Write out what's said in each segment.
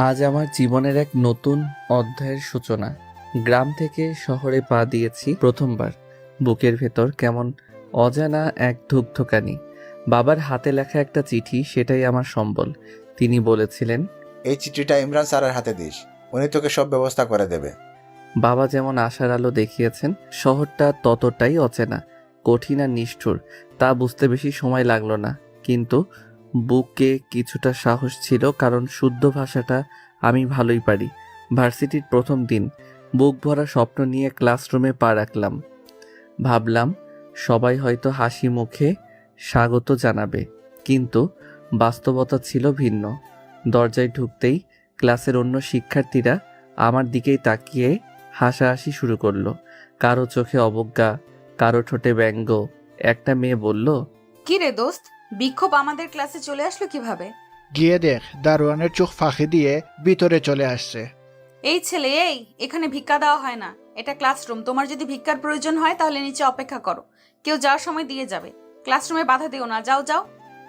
আজ আমার জীবনের এক নতুন অধ্যায়ের সূচনা। গ্রাম থেকে শহরে পা দিয়েছি প্রথমবার। বুকের ভেতর কেমন অজানা এক ধুকধুকানি। বাবার হাতে লেখা একটা চিঠি, সেটাই আমার সম্বল। তিনি বলেছিলেন, এই চিঠিটা ইমরান স্যারের হাতে দিস, উনি তোকে সব ব্যবস্থা করে দেবে। বাবা যেমন আশার আলো দেখিয়েছেন, শহরটা ততটাই অচেনা, কঠিন আর নিষ্ঠুর। তা বুঝতে বেশি সময় লাগলো না, কিন্তু বুকে কিছুটা সাহস ছিল, কারণ শুদ্ধ ভাষাটা আমি ভালোই পারি। ভার্সিটির প্রথম দিন, বুক ভরা স্বপ্ন নিয়ে ক্লাসরুমে পা রাখলাম। ভাবলাম সবাই হয়তো হাসি মুখে স্বাগত জানাবে, কিন্তু বাস্তবতা ছিল ভিন্ন। দরজায় ঢুকতেই ক্লাসের অন্য শিক্ষার্থীরা আমার দিকেই তাকিয়ে হাসাহাসি শুরু করলো। কারো চোখে অবজ্ঞা, কারো ঠোঁটে ব্যঙ্গ। একটা মেয়ে বলল, কি রে দোস্ত, বিক্ষোভ আমাদের ক্লাসে চলে আসলো কিভাবে? গিয়ে দেখ, দারোয়ানের চোখ ফাঁকি দিয়ে ভিতরে চলে আসছে। এই ছেলে, এই এখানে ভিক্ষা দেওয়া হয় না, এটা ক্লাসরুম। তোমার যদি ভিক্ষার প্রয়োজন হয় তাহলে নিচে অপেক্ষা করো, কেউ যাওয়ার সময় দিয়ে যাবে। ক্লাসরুমে বাধা দিও না, যাও যাও।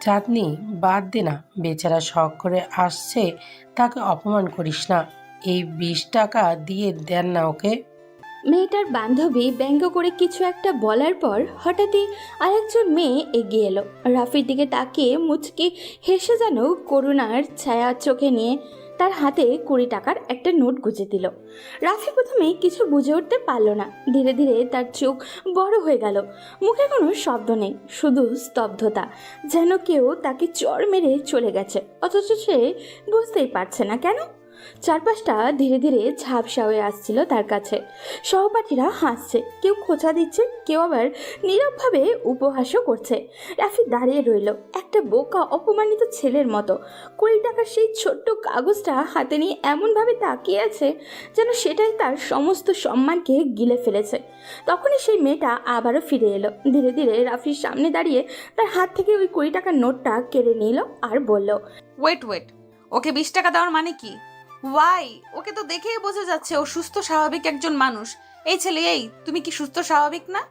চাঁদনি, বাদ দে না, বেচারা শখ করে আসছে, তাকে অপমান করিস না। এই 20 টাকা দিয়ে দেন না ওকে। মেয়েটার বান্ধবী ব্যঙ্গ করে কিছু একটা বলার পর হঠাৎই আরেকজন মেয়ে এগিয়ে এলো। রাফির দিকে তাকিয়ে মুচকি হেসে যেন করুণার ছায়া চোখে নিয়ে তার হাতে 20 টাকার একটা নোট গুঁজে দিল। রাফি প্রথমে কিছু বুঝে উঠতে পারল না। ধীরে ধীরে তার চোখ বড় হয়ে গেল। মুখে কোনো শব্দ নেই, শুধু স্তব্ধতা, যেন কেউ তাকে চড় মেরে চলে গেছে, অথচ সে বুঝতেই পারছে না কেন। চারপাশটা ধীরে ধীরে ঝাপসা হয়ে আসছিল তার কাছে। সহপাঠীরা হাসছে, কেউ খোঁচা দিচ্ছে, কেউ আবার নীরবভাবে উপহাসও করছে। রাফি দাঁড়িয়ে রইল একটা বোকা অপমানিত ছেলের মতো। 20 টাকার সেই ছোট্ট কাগজটা হাতে নিয়ে এমনভাবে তাকিয়ে আছে যেন সেটাই তার সমস্ত সম্মানকে গিলে ফেলেছে। তখনই সেই মেয়েটা আবারও ফিরে এলো। ধীরে ধীরে রাফির সামনে দাঁড়িয়ে তার হাত থেকে ওই 20 টাকার নোটটা কেড়ে নিল আর বলল, ওয়েট ওয়েট, ওকে 20 টাকা দেওয়ার মানে কি? ওয়াই? ওকে তো দেখেই বোঝা যাচ্ছে ও সুস্থ স্বাভাবিক একজন মানুষ। এই ছেলে, এই তুমি কি সুস্থ স্বাভাবিক না?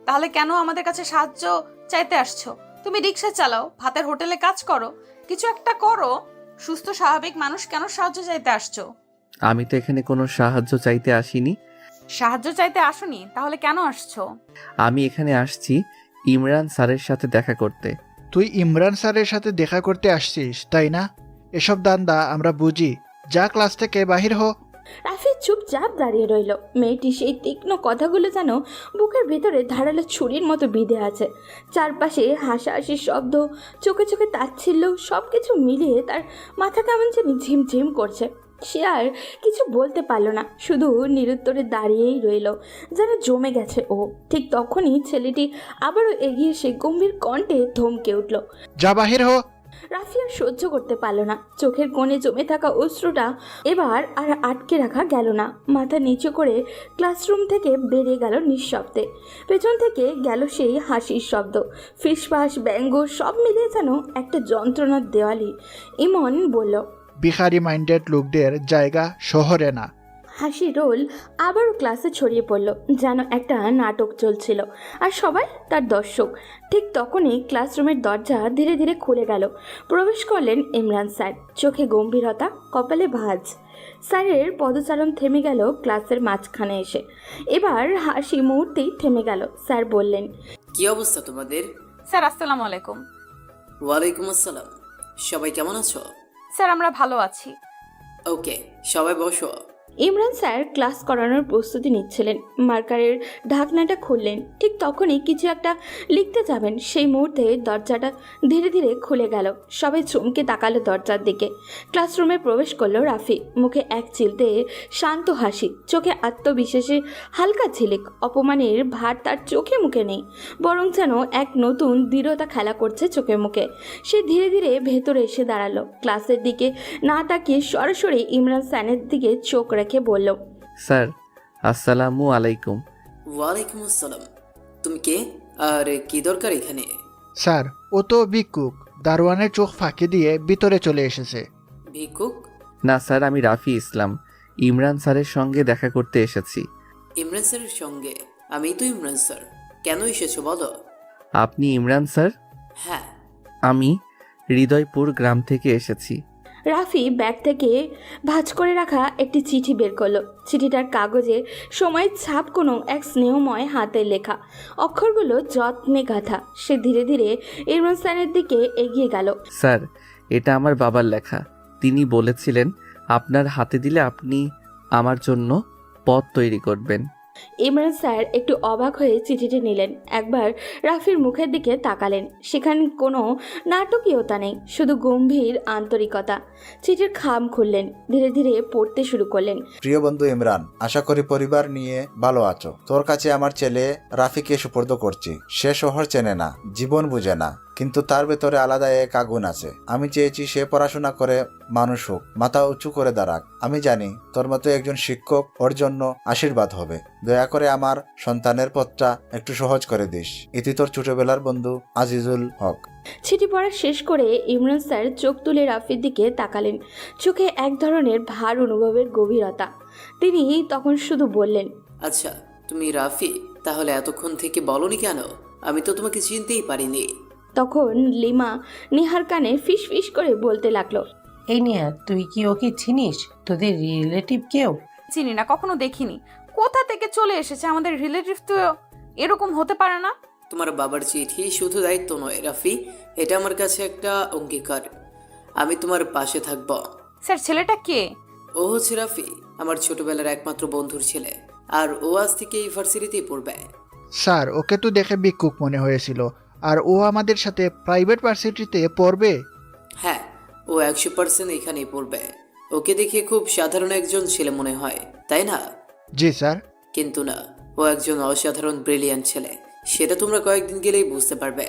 তাহলে কেন আমাদের কাছে সাহায্য চাইতে আসছো? তুমি রিক্সা চালাও, ভাতের হোটেলে কাজ করো, কিছু একটা করো। সুস্থ স্বাভাবিক মানুষ কেন সাহায্য চাইতে আসছো? আমি তো এখানে কোনো সাহায্য চাইতে আসিনি। সাহায্য চাইতে আসোনি, তাহলে কেন আসছো? আমি এখানে আসছি ইমরান স্যারের সাথে দেখা করতে। তুই ইমরান স্যারের সাথে দেখা করতে আসছিস, তাই না? এসব দান্দা আমরা বুঝি। যা ক্লাস থেকে বাহির হ। রাফি চুপচাপ দাঁড়িয়ে রইল। মেয়েটি সেই তীক্ষ্ণ কথাগুলো যেন বুকের ভেতরে ধারালো ছুরির মতো বিঁধে আছে। চারপাশে হাসাহাসির শব্দ, চোখে চোখে তাচ্ছিল্য, সব কিছু মিলিয়ে তার মাথা কেমন যেন ঝিমঝিম করছে। সে আর কিছু বলতে পারল না, শুধু নিরুত্তরে দাঁড়িয়েই রইল, যেন জমে গেছে ও। ঠিক তখনই ছেলেটি আবারও এগিয়ে এসে গম্ভীর কণ্ঠে ধমকে উঠল। যা বাহির হ। রাফি আর সহ্য করতে পারল না। চোখের কোণে জমে থাকা অশ্রুটা এবার আর আটকে রাখা গেল না। মাথা নিচু করে ক্লাসরুম থেকে বেরিয়ে গেল নিঃশব্দে। পেছন থেকে গেল সেই হাসির শব্দ, ফিসফাস, ব্যঙ্গ, সব মিলিয়ে যেন একটা যন্ত্রণার দেওয়ালি। ইমন বলল, বিহারি মাইন্ডেড লোকদের জায়গা শহরে না। হাসি রোল আবারও ক্লাসে ছড়িয়ে পড়ল, যেন একটা নাটক চলছিল আর সবাই তার দর্শক। ঠিক তখনই ক্লাসরুমের দরজা ধীরে ধীরে খুলে গেল। প্রবেশ করলেন ইমরান স্যার, চোখে গম্ভীরতা, কপালে ভাঁজ। স্যারের পদচারণ থেমে গেল ক্লাসের মাঝখানে এসে। এবার হাসি মুহূর্তেই থেমে গেল। স্যার বললেন, কি অবস্থা তোমাদের? স্যার আসসালামু আলাইকুম। ওয়ালাইকুম আসসালাম। সবাই কেমন আছো? স্যার আমরা ভালো আছি। ওকে, সবাই বসো। ইমরান স্যার ক্লাস করানোর প্রস্তুতি নিচ্ছিলেন। মার্কারের ঢাকনাটা খুললেন। ঠিক তখনই কিছু একটা লিখতে যাবেন, সেই মুহূর্তে দরজাটা ধীরে ধীরে খুলে গেল। সবাই চমকে তাকালো দরজার দিকে। ক্লাসরুমে প্রবেশ করলো রাফি, মুখে এক চিলতে শান্ত হাসি, চোখে আত্মবিশ্বাসের হালকা ঝিলিক। অপমানের ভার তার চোখে মুখে নেই, বরং যেন এক নতুন দৃঢ়তা খেলা করছে চোখে মুখে। সে ধীরে ধীরে ভেতরে এসে দাঁড়ালো। ক্লাসের দিকে না তাকিয়ে সরাসরি ইমরান স্যারের দিকে চোখ রেখে বলল, স্যার আসসালামু আলাইকুম। ওয়ালাইকুম আসসালাম। তুমি কে আর কি দরকার এখানে? স্যার, ও তো ভিক্ষুক, দারোয়ানের চোখ ফাঁকি দিয়ে ভিতরে চলে এসেছে। ভিক্ষুক? না স্যার, আমি রাফি ইসলাম, ইমরান স্যারের সঙ্গে দেখা করতে এসেছি। ইমরান স্যারের সঙ্গে? আমি তো ইমরান স্যার। কেন এসেছো বলো? আপনি ইমরান স্যার? হ্যাঁ। আমি হৃদয়পুর গ্রাম থেকে এসেছি। রাফি ব্যাগ থেকে ভাঁজ করে রাখা একটি চিঠি বের করলো। চিঠিটার কাগজে সময়ের ছাপ কোনো এক স্নেহময় হাতের লেখা, অক্ষরগুলো যত্নে গাঁথা। সে ধীরে ধীরে ইমরান স্যারের দিকে এগিয়ে গেল। স্যার, এটা আমার বাবার লেখা। তিনি বলেছিলেন আপনার হাতে দিলে আপনি আমার জন্য পথ তৈরি করবেন। ইমরান স্যার একটু অবাক হয়ে চিঠিটি নিলেন, একবার রাফির মুখের দিকে তাকালেন। সেখানে কোনো নাটকীয়তা নেই, শুধু গম্ভীর আন্তরিকতা। চিঠির খাম খুললেন, ধীরে ধীরে পড়তে শুরু করলেন। প্রিয় বন্ধু ইমরান, আশা করি পরিবার নিয়ে ভালো আছো। তোর কাছে আমার ছেলে রাফিকে সুপর্দ করছি। সে শহর চেনে না, জীবন বুঝে না, কিন্তু তার ভেতরে আলাদা এক আগুন আছে। আমি চেয়েছি সে পড়াশোনা করে মানুষ হোক, মাথা উঁচু করে দাঁড়াক। আমি জানি তোর মতো একজন শিক্ষক ওর জন্য আশীর্বাদ হবে। দয়া করে আমার সন্তানের পথটা একটু সহজ করে দিস। ইতি তোর ছোটবেলার বন্ধু আজিজুল হক। চিঠি পড়া শেষ করে ইমরান স্যার চোখ তুলে রাফির দিকে তাকালেন, চোখে এক ধরনের ভার অনুভবের গভীরতা। তিনি তখন শুধু বললেন, আচ্ছা, তুমি রাফি, তাহলে এতক্ষণ থেকে বলনি কেন? আমি তো তোমাকে চিনতেই পারিনি। তখন লিমা নেহার কানে ফিস ফিস করে বলতে লাগলো, এই নেহা, তুই কি ওকে চিনিস? তোদের রিলেটিভ কেউ? চিনি না, কখনো দেখিনি। কোথা থেকে চলে এসেছে আমাদের রিলেটিভ? তো এরকম হতে পারে না। তোমার বাবার চিঠি শুধু দায়িত্ব নয় রাফি, এটা আমার কাছে একটা অঙ্গীকার। আমি তোমার পাশে থাকব। স্যার, ছেলেটা কে? ও হচ্ছে রাফি, আমার ছোটবেলার একমাত্র বন্ধুর ছেলে, আর ও আজ থেকে এই ভার্সিটিতেই পড়বে। স্যার, ওকে তো দেখে ভিক্ষুক মনে হয়েছিল, আর ও আমাদের সাথে প্রাইভেট ভার্সিটিতে পড়বে। হ্যাঁ, ও 100% এখানেই পড়বে। ওকে দেখে খুব সাধারণ একজন ছেলে মনে হয়, তাই না? জি স্যার। কিন্তু না, ও একজন অসাধারণ ব্রিলিয়ান্ট ছেলে। সেটা তোমরা কয়েকদিন গেলেই বুঝতে পারবে।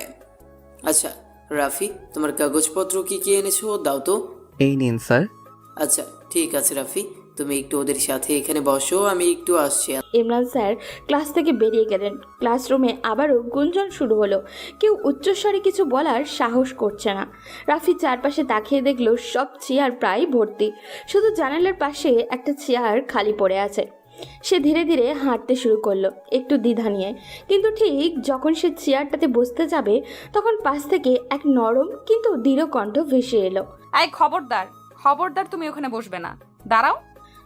আচ্ছা রাফি, তোমার কাগজপত্র কি কি এনেছো দাও তো। এই নিন স্যার। আচ্ছা ঠিক আছে রাফি, তুমি একটু ওদের সাথে এখানে বসো, আমি একটু আসছি। ইমরান স্যার ক্লাস থেকে বেরিয়ে গেলেন। ক্লাসরুমে আবারও গুঞ্জন শুরু হলো। কেউ উচ্চস্বরে কিছু বলার সাহস করছে না। রাফি চারপাশে তাকিয়ে দেখলো সব চেয়ার প্রায় ভর্তি, শুধু জানালার পাশে একটা চেয়ার খালি পড়ে আছে। সে ধীরে ধীরে হাঁটতে শুরু করলো, একটু দ্বিধা নিয়ে। কিন্তু ঠিক যখন সে চেয়ারটাতে বসতে যাবে, তখন পাশ থেকে এক নরম কিন্তু দৃঢ় কণ্ঠ ভেসে এলো, এই খবরদার, খবরদার, তুমি ওখানে বসবে না, দাঁড়াও।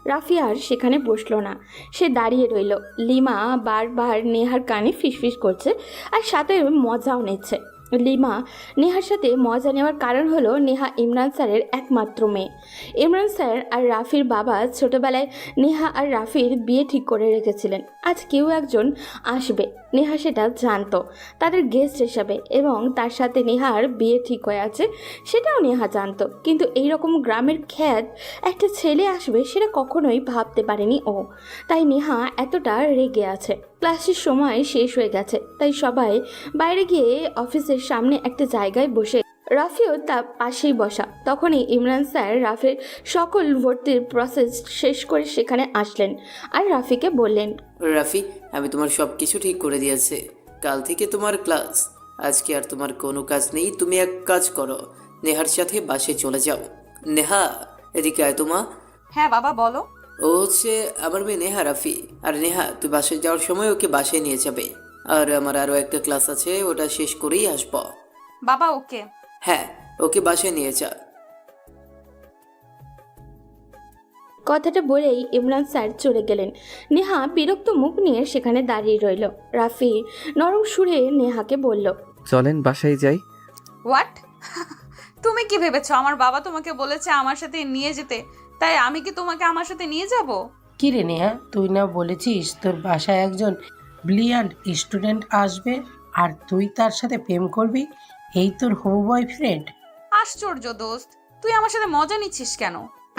রাফি আর সেখানে বসলো না, সে দাঁড়িয়ে রইল। লিমা বারবার নেহার কানে ফিসফিস করছে আর সাথে মজাও নিচ্ছে। লিমা নেহার সাথে মজা নেওয়ার কারণ হলো নেহা ইমরান স্যারের একমাত্র মেয়ে। ইমরান স্যার আর রাফির বাবা ছোটবেলায় নেহা আর রাফির বিয়ে ঠিক করে রেখেছিলেন। আজ কেউ একজন আসবে, নেহা সেটা জানতো, তাদের গেস্ট হিসাবে, এবং তার সাথে নেহার বিয়ে ঠিক হয়ে আছে সেটাও নেহা জানতো। কিন্তু এইরকম গ্রামের খ্যাত একটা ছেলে আসবে সেটা কখনোই ভাবতে পারেনি ও। তাই নেহা এতটা রেগে আছে। ক্লাসের সময় শেষ হয়ে গেছে, তাই সবাই বাইরে গিয়ে অফিসের সামনে একটা জায়গায় বসে। রাফিও তার পাশেই বসা। তখনই ইমরান স্যার রাফির সকল ভর্তির প্রসেস শেষ করে সেখানে আসলেন আর রাফিকে বললেন, রাফি, আমি তোমার সব কিছু ঠিক করে দিয়েছি। কাল থেকে তোমার ক্লাস। আজকে আর তোমার কোনো কাজ নেই। তুমি এক কাজ করো, নেহার সাথে বাসে চলে যাও। নেহা, এদিকে আয় তোমা। হ্যাঁ বাবা, বলো। ও হচ্ছে আমার মেয়ে নেহা রাফি। আর নেহা, তুই বাসায় যাওয়ার সময় ওকে বাসায় নিয়ে যাবে। আর আমার আরও একটা ক্লাস আছে, ওটা শেষ করেই আসব। বাবা, ওকে। হ্যাঁ, ওকে বাসায় নিয়ে যা। কথাটা বলেই ইমরান স্যার চলে গেলেন। নেহা বিরক্ত মুখ নিয়ে সেখানে দাঁড়িয়ে রইল। রাফি নরম সুরে নেহাকে বলল, চলেন বাসায় যাই। হোয়াট? তুমি কি ভেবেছো আমার বাবা তোমাকে বলেছে আমার সাথে নিয়ে যেতে, তাই আমি কি তোমাকে আমার সাথে নিয়ে যাব? কি রে নেহা, তুই না বলেছিস তোর বাসায় একজন ব্রিলিয়ান্ট স্টুডেন্ট আসবে আর তুই তার সাথে প্রেম করবি? এই তোর হবু বয়ফ্রেন্ড? আশ্চর্য দোস্ত, তুই আমার সাথে মজা নিচ্ছিস কেন?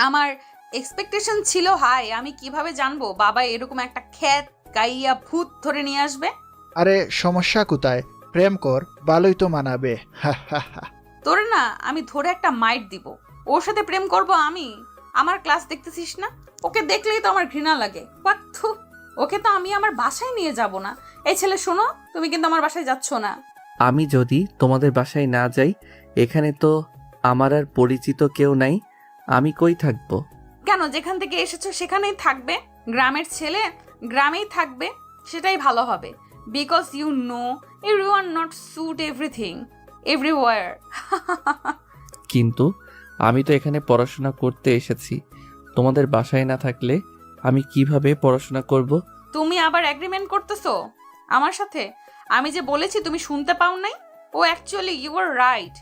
আমার এক্সপেকটেশন ছিল হাই। আমি কিভাবে জানবো বাবা এরকম একটা খ্যাত গাইয়া ভূত ধরে নিয়ে আসবে? আরে সমস্যা কোথায়? প্রেম কর, ভালোই তো মানাবে। হা হা হা। তোরে না আমি ধরে একটা মাইট দিব। ওর সাথে প্রেম করব আমি? আমার ক্লাস দেখতেছিস না? ওকে দেখলেই তো আমার ঘৃণা লাগে। পাত্থু, ওকে তো আমি আমার বাসায় নিয়ে যাব না। এই ছেলে শোনো, তুমি কিন্তু আমার বাসায় যাচ্ছ না। আমি যদি তোমাদের বাসায় না যাই, এখানে তো আমার আর পরিচিত কেউ নাই, আমি কই থাকবো? কেন, যেখান থেকে এসেছো সেখানেই থাকবে। গ্রামের ছেলে গ্রামেই থাকবে, সেটাই ভালো হবে। Because you know everyone not suit everything everywhere. কিন্তু আমি তো এখানে পড়াশোনা করতে এসেছি। তোমাদের বাসায় না থাকলে আমি কিভাবে পড়াশোনা করব? তুমি আবার এগ্রিমেন্ট করতেছো আমার সাথে? আমি যে বলেছি তুমি শুনতে পাও নাই? ও অ্যাকচুয়ালি ইউ আর রাইট।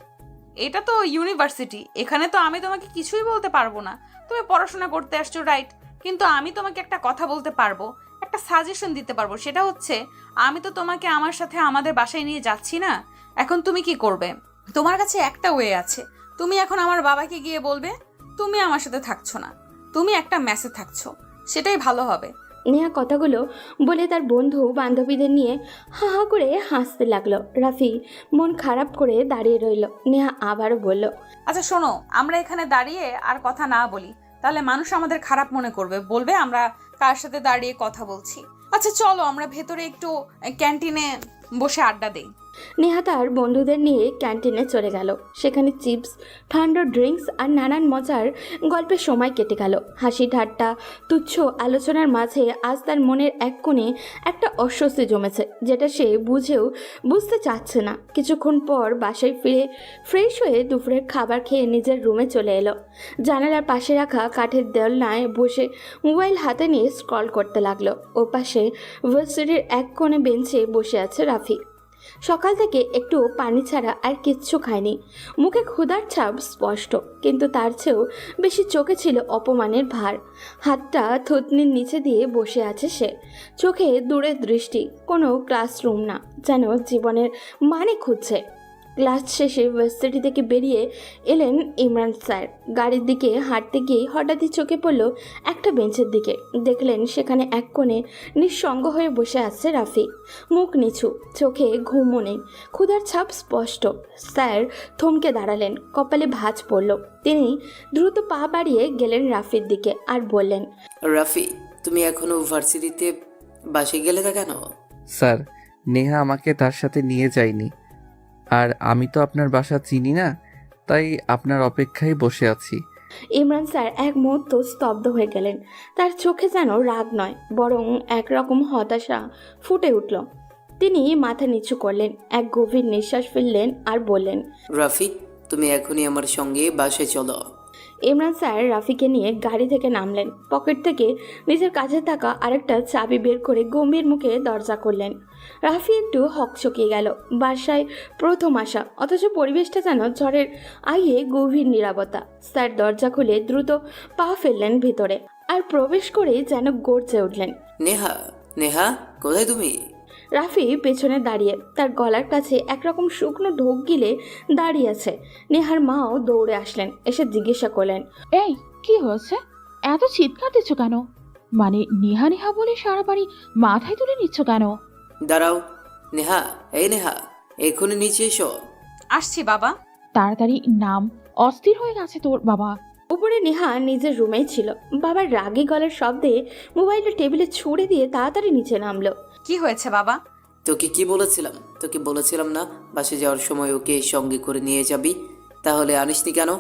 এটা তো ইউনিভার্সিটি, এখানে তো আমি তোমাকে কিছুই বলতে পারবো না। তুমি পড়াশোনা করতে আসছো রাইট, কিন্তু আমি তোমাকে একটা কথা বলতে পারবো, একটা সাজেশন দিতে পারবো। সেটা হচ্ছে, আমি তো তোমাকে আমার সাথে আমাদের বাসায় নিয়ে যাচ্ছি না। এখন তুমি কি করবে? তোমার কাছে একটা ওয়ে আছে। তুমি এখন আমার বাবাকে গিয়ে বলবে তুমি আমার সাথে থাকছো না, তুমি একটা মেসে থাকছো। সেটাই ভালো হবে। নেহা কথাগুলো বলে তার বন্ধু বান্ধবীদের নিয়ে হা হা করে হাসতে লাগলো। রাফি মন খারাপ করে দাঁড়িয়ে রইল। নেহা আবারও বলল, আচ্ছা শোনো, আমরা এখানে দাঁড়িয়ে আর কথা না বলি, তাহলে মানুষ আমাদের খারাপ মনে করবে, বলবে আমরা কার সাথে দাঁড়িয়ে কথা বলছি। আচ্ছা চলো আমরা ভেতরে একটু ক্যান্টিনে বসে আড্ডা দেই। নেহা তার বন্ধুদের নিয়ে ক্যান্টিনে চলে গেল। সেখানে চিপস, ঠান্ডা ড্রিঙ্কস আর নানান মজার গল্পের সময় কেটে গেল। হাসি ঠাট্টা, তুচ্ছ আলোচনার মাঝে আজ তার মনের এক কোণে একটা অস্বস্তি জমেছে, যেটা সে বুঝতে চাচ্ছে না। কিছুক্ষণ পর বাসায় ফিরে ফ্রেশ হয়ে দুপুরের খাবার খেয়ে নিজের রুমে চলে এলো। জানালার পাশে রাখা কাঠের দোলনায় বসে মোবাইল হাতে নিয়ে স্ক্রল করতে লাগলো। ও পাশে ভার্সিটির এক কোণে বেঞ্চে বসে আছে রাফি। সকাল থেকে একটু পানি ছাড়া আর কিচ্ছু খায়নি। মুখে ক্ষুধার ছাপ স্পষ্ট, কিন্তু তার চেয়েও বেশি চোখে ছিল অপমানের ভার। হাতটা থুতনির নিচে দিয়ে বসে আছে সে। চোখে দূরের দৃষ্টি, কোনো ক্লাসরুম না, যেন জীবনের মানে খুঁজছে। ক্লাস শেষে ভার্সিটি থেকে বেরিয়ে এলেন ইমরান স্যার। গাড়ির দিকে হাঁটতে গিয়ে হঠাৎই চোখে পড়ল একটা বেঞ্চের দিকে। দেখলেন সেখানে এক কোণে নিঃসঙ্গ হয়ে বসে আছে রাফি। মুখ নিচু, চোখে ঘুমও নেই, ক্ষুধার ছাপ স্পষ্ট। স্যার থমকে দাঁড়ালেন, কপালে ভাঁজ পড়ল। তিনি দ্রুত পা বাড়িয়ে গেলেন রাফির দিকে আর বললেন, রাফি, তুমি এখনো ভার্সিটিতে বাসে গেলে না কেন? স্যার, নেহা আমাকে তার সাথে নিয়ে যায়নি, আর আমি তো আপনার বাসা চিনি না, তাই আপনার অপেক্ষায় বসে আছি। ইমরান স্যার এক মুহূর্ত স্তব্ধ হয়ে গেলেন। তার চোখে যেন রাগ নয়, বরং একরকম হতাশা ফুটে উঠল। তিনি মাথা নিচু করলেন, এক গভীর নিঃশ্বাস ফেললেন আর বললেন, রাফি, তুমি এখনই আমার সঙ্গে বাসায় চলো। ইমরান স্যার রাফিকে নিয়ে গাড়ি থেকে নামলেন। পকেট থেকে নিজের কাছে থাকা আরেকটা চাবি বের করে গম্ভীর মুখে দরজা করলেন। রাফি একটু হকচকিয়ে গেল। বাসায় প্রথম আসা, অথচ পরিবেশটা যেন ঝড়ের আইয়ে গভীর নীরবতা। স্যার দরজা খুলে দ্রুত পা ফেললেন ভিতরে, আর প্রবেশ করেই যেন গর্জে উঠলেন। নেহা, নেহা, কোথায় তুমি? রাফি পেছনে দাঁড়িয়ে তার গলার কাছে একরকম শুকনো ঢোক গিলে দাঁড়িয়ে আছে। নেহার মাও দৌড়ে আসলেন, এসে জিজ্ঞাসা করলেন, এই কি হয়েছে? এত চিৎকার দিচ্ছ কেন? মানে নেহা নেহা বলে সারা বাড়ি মাথায় তুলে নিচ্ছ কেন? দাঁড়াও। নেহা, এই নেহা, এখনই নিচে এসো। আসছি বাবা। তাড়াতাড়ি নাম, অস্থির হয়ে গেছে তোর বাবা। উপরে নেহা নিজের রুমেই ছিল। বাবার রাগী গলার শব্দে মোবাইলটা টেবিলে ছুঁড়ে দিয়ে তাড়াতাড়ি নিচে নামলো। কি হয়েছে বাবা? তোকে বলেছিলাম না বাসে যাওয়ার সময় ওকে সঙ্গে করে নিয়ে যাবি? তাহলে আনিসনি কেন?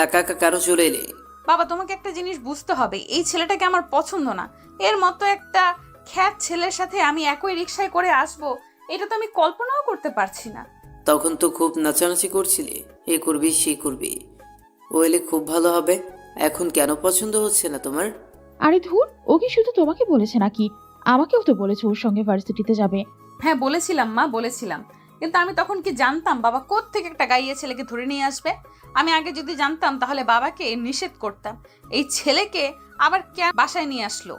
একা একা কেন চলে এলে? বাবা তোমাকে একটা জিনিস বুঝতে হবে, এই ছেলেটাকে আমার পছন্দ না। এর মতো একটা খ্যাত ছেলের সাথে আমি একই রিকশায় করে আসবো, এটা তো আমি কল্পনাও করতে পারছি না। তখন তো খুব নাচানাচি করছিলি, এ করবি সে করবি, ও এলে খুব ভালো হবে। এখন কেন পছন্দ হচ্ছে না তোমার? আরে ধুর, ও কি শুধু তোমাকে বলেছে নাকি? আমাকেও তো বলেছে ওর সঙ্গে ভার্সিটিতে যাবে। হ্যাঁ বলেছিলাম মা, বলেছিলাম, কিন্তু আমি তখন কি জানতাম বাবা কোত্থেকে একটা গাইয়ে ছেলেকে ধরে নিয়ে আসবে? আমি আগে যদি জানতাম তাহলে বাবাকে নিষেধ করতাম। এই ছেলেকে আবার কেন বাসায় নিয়ে আসলো?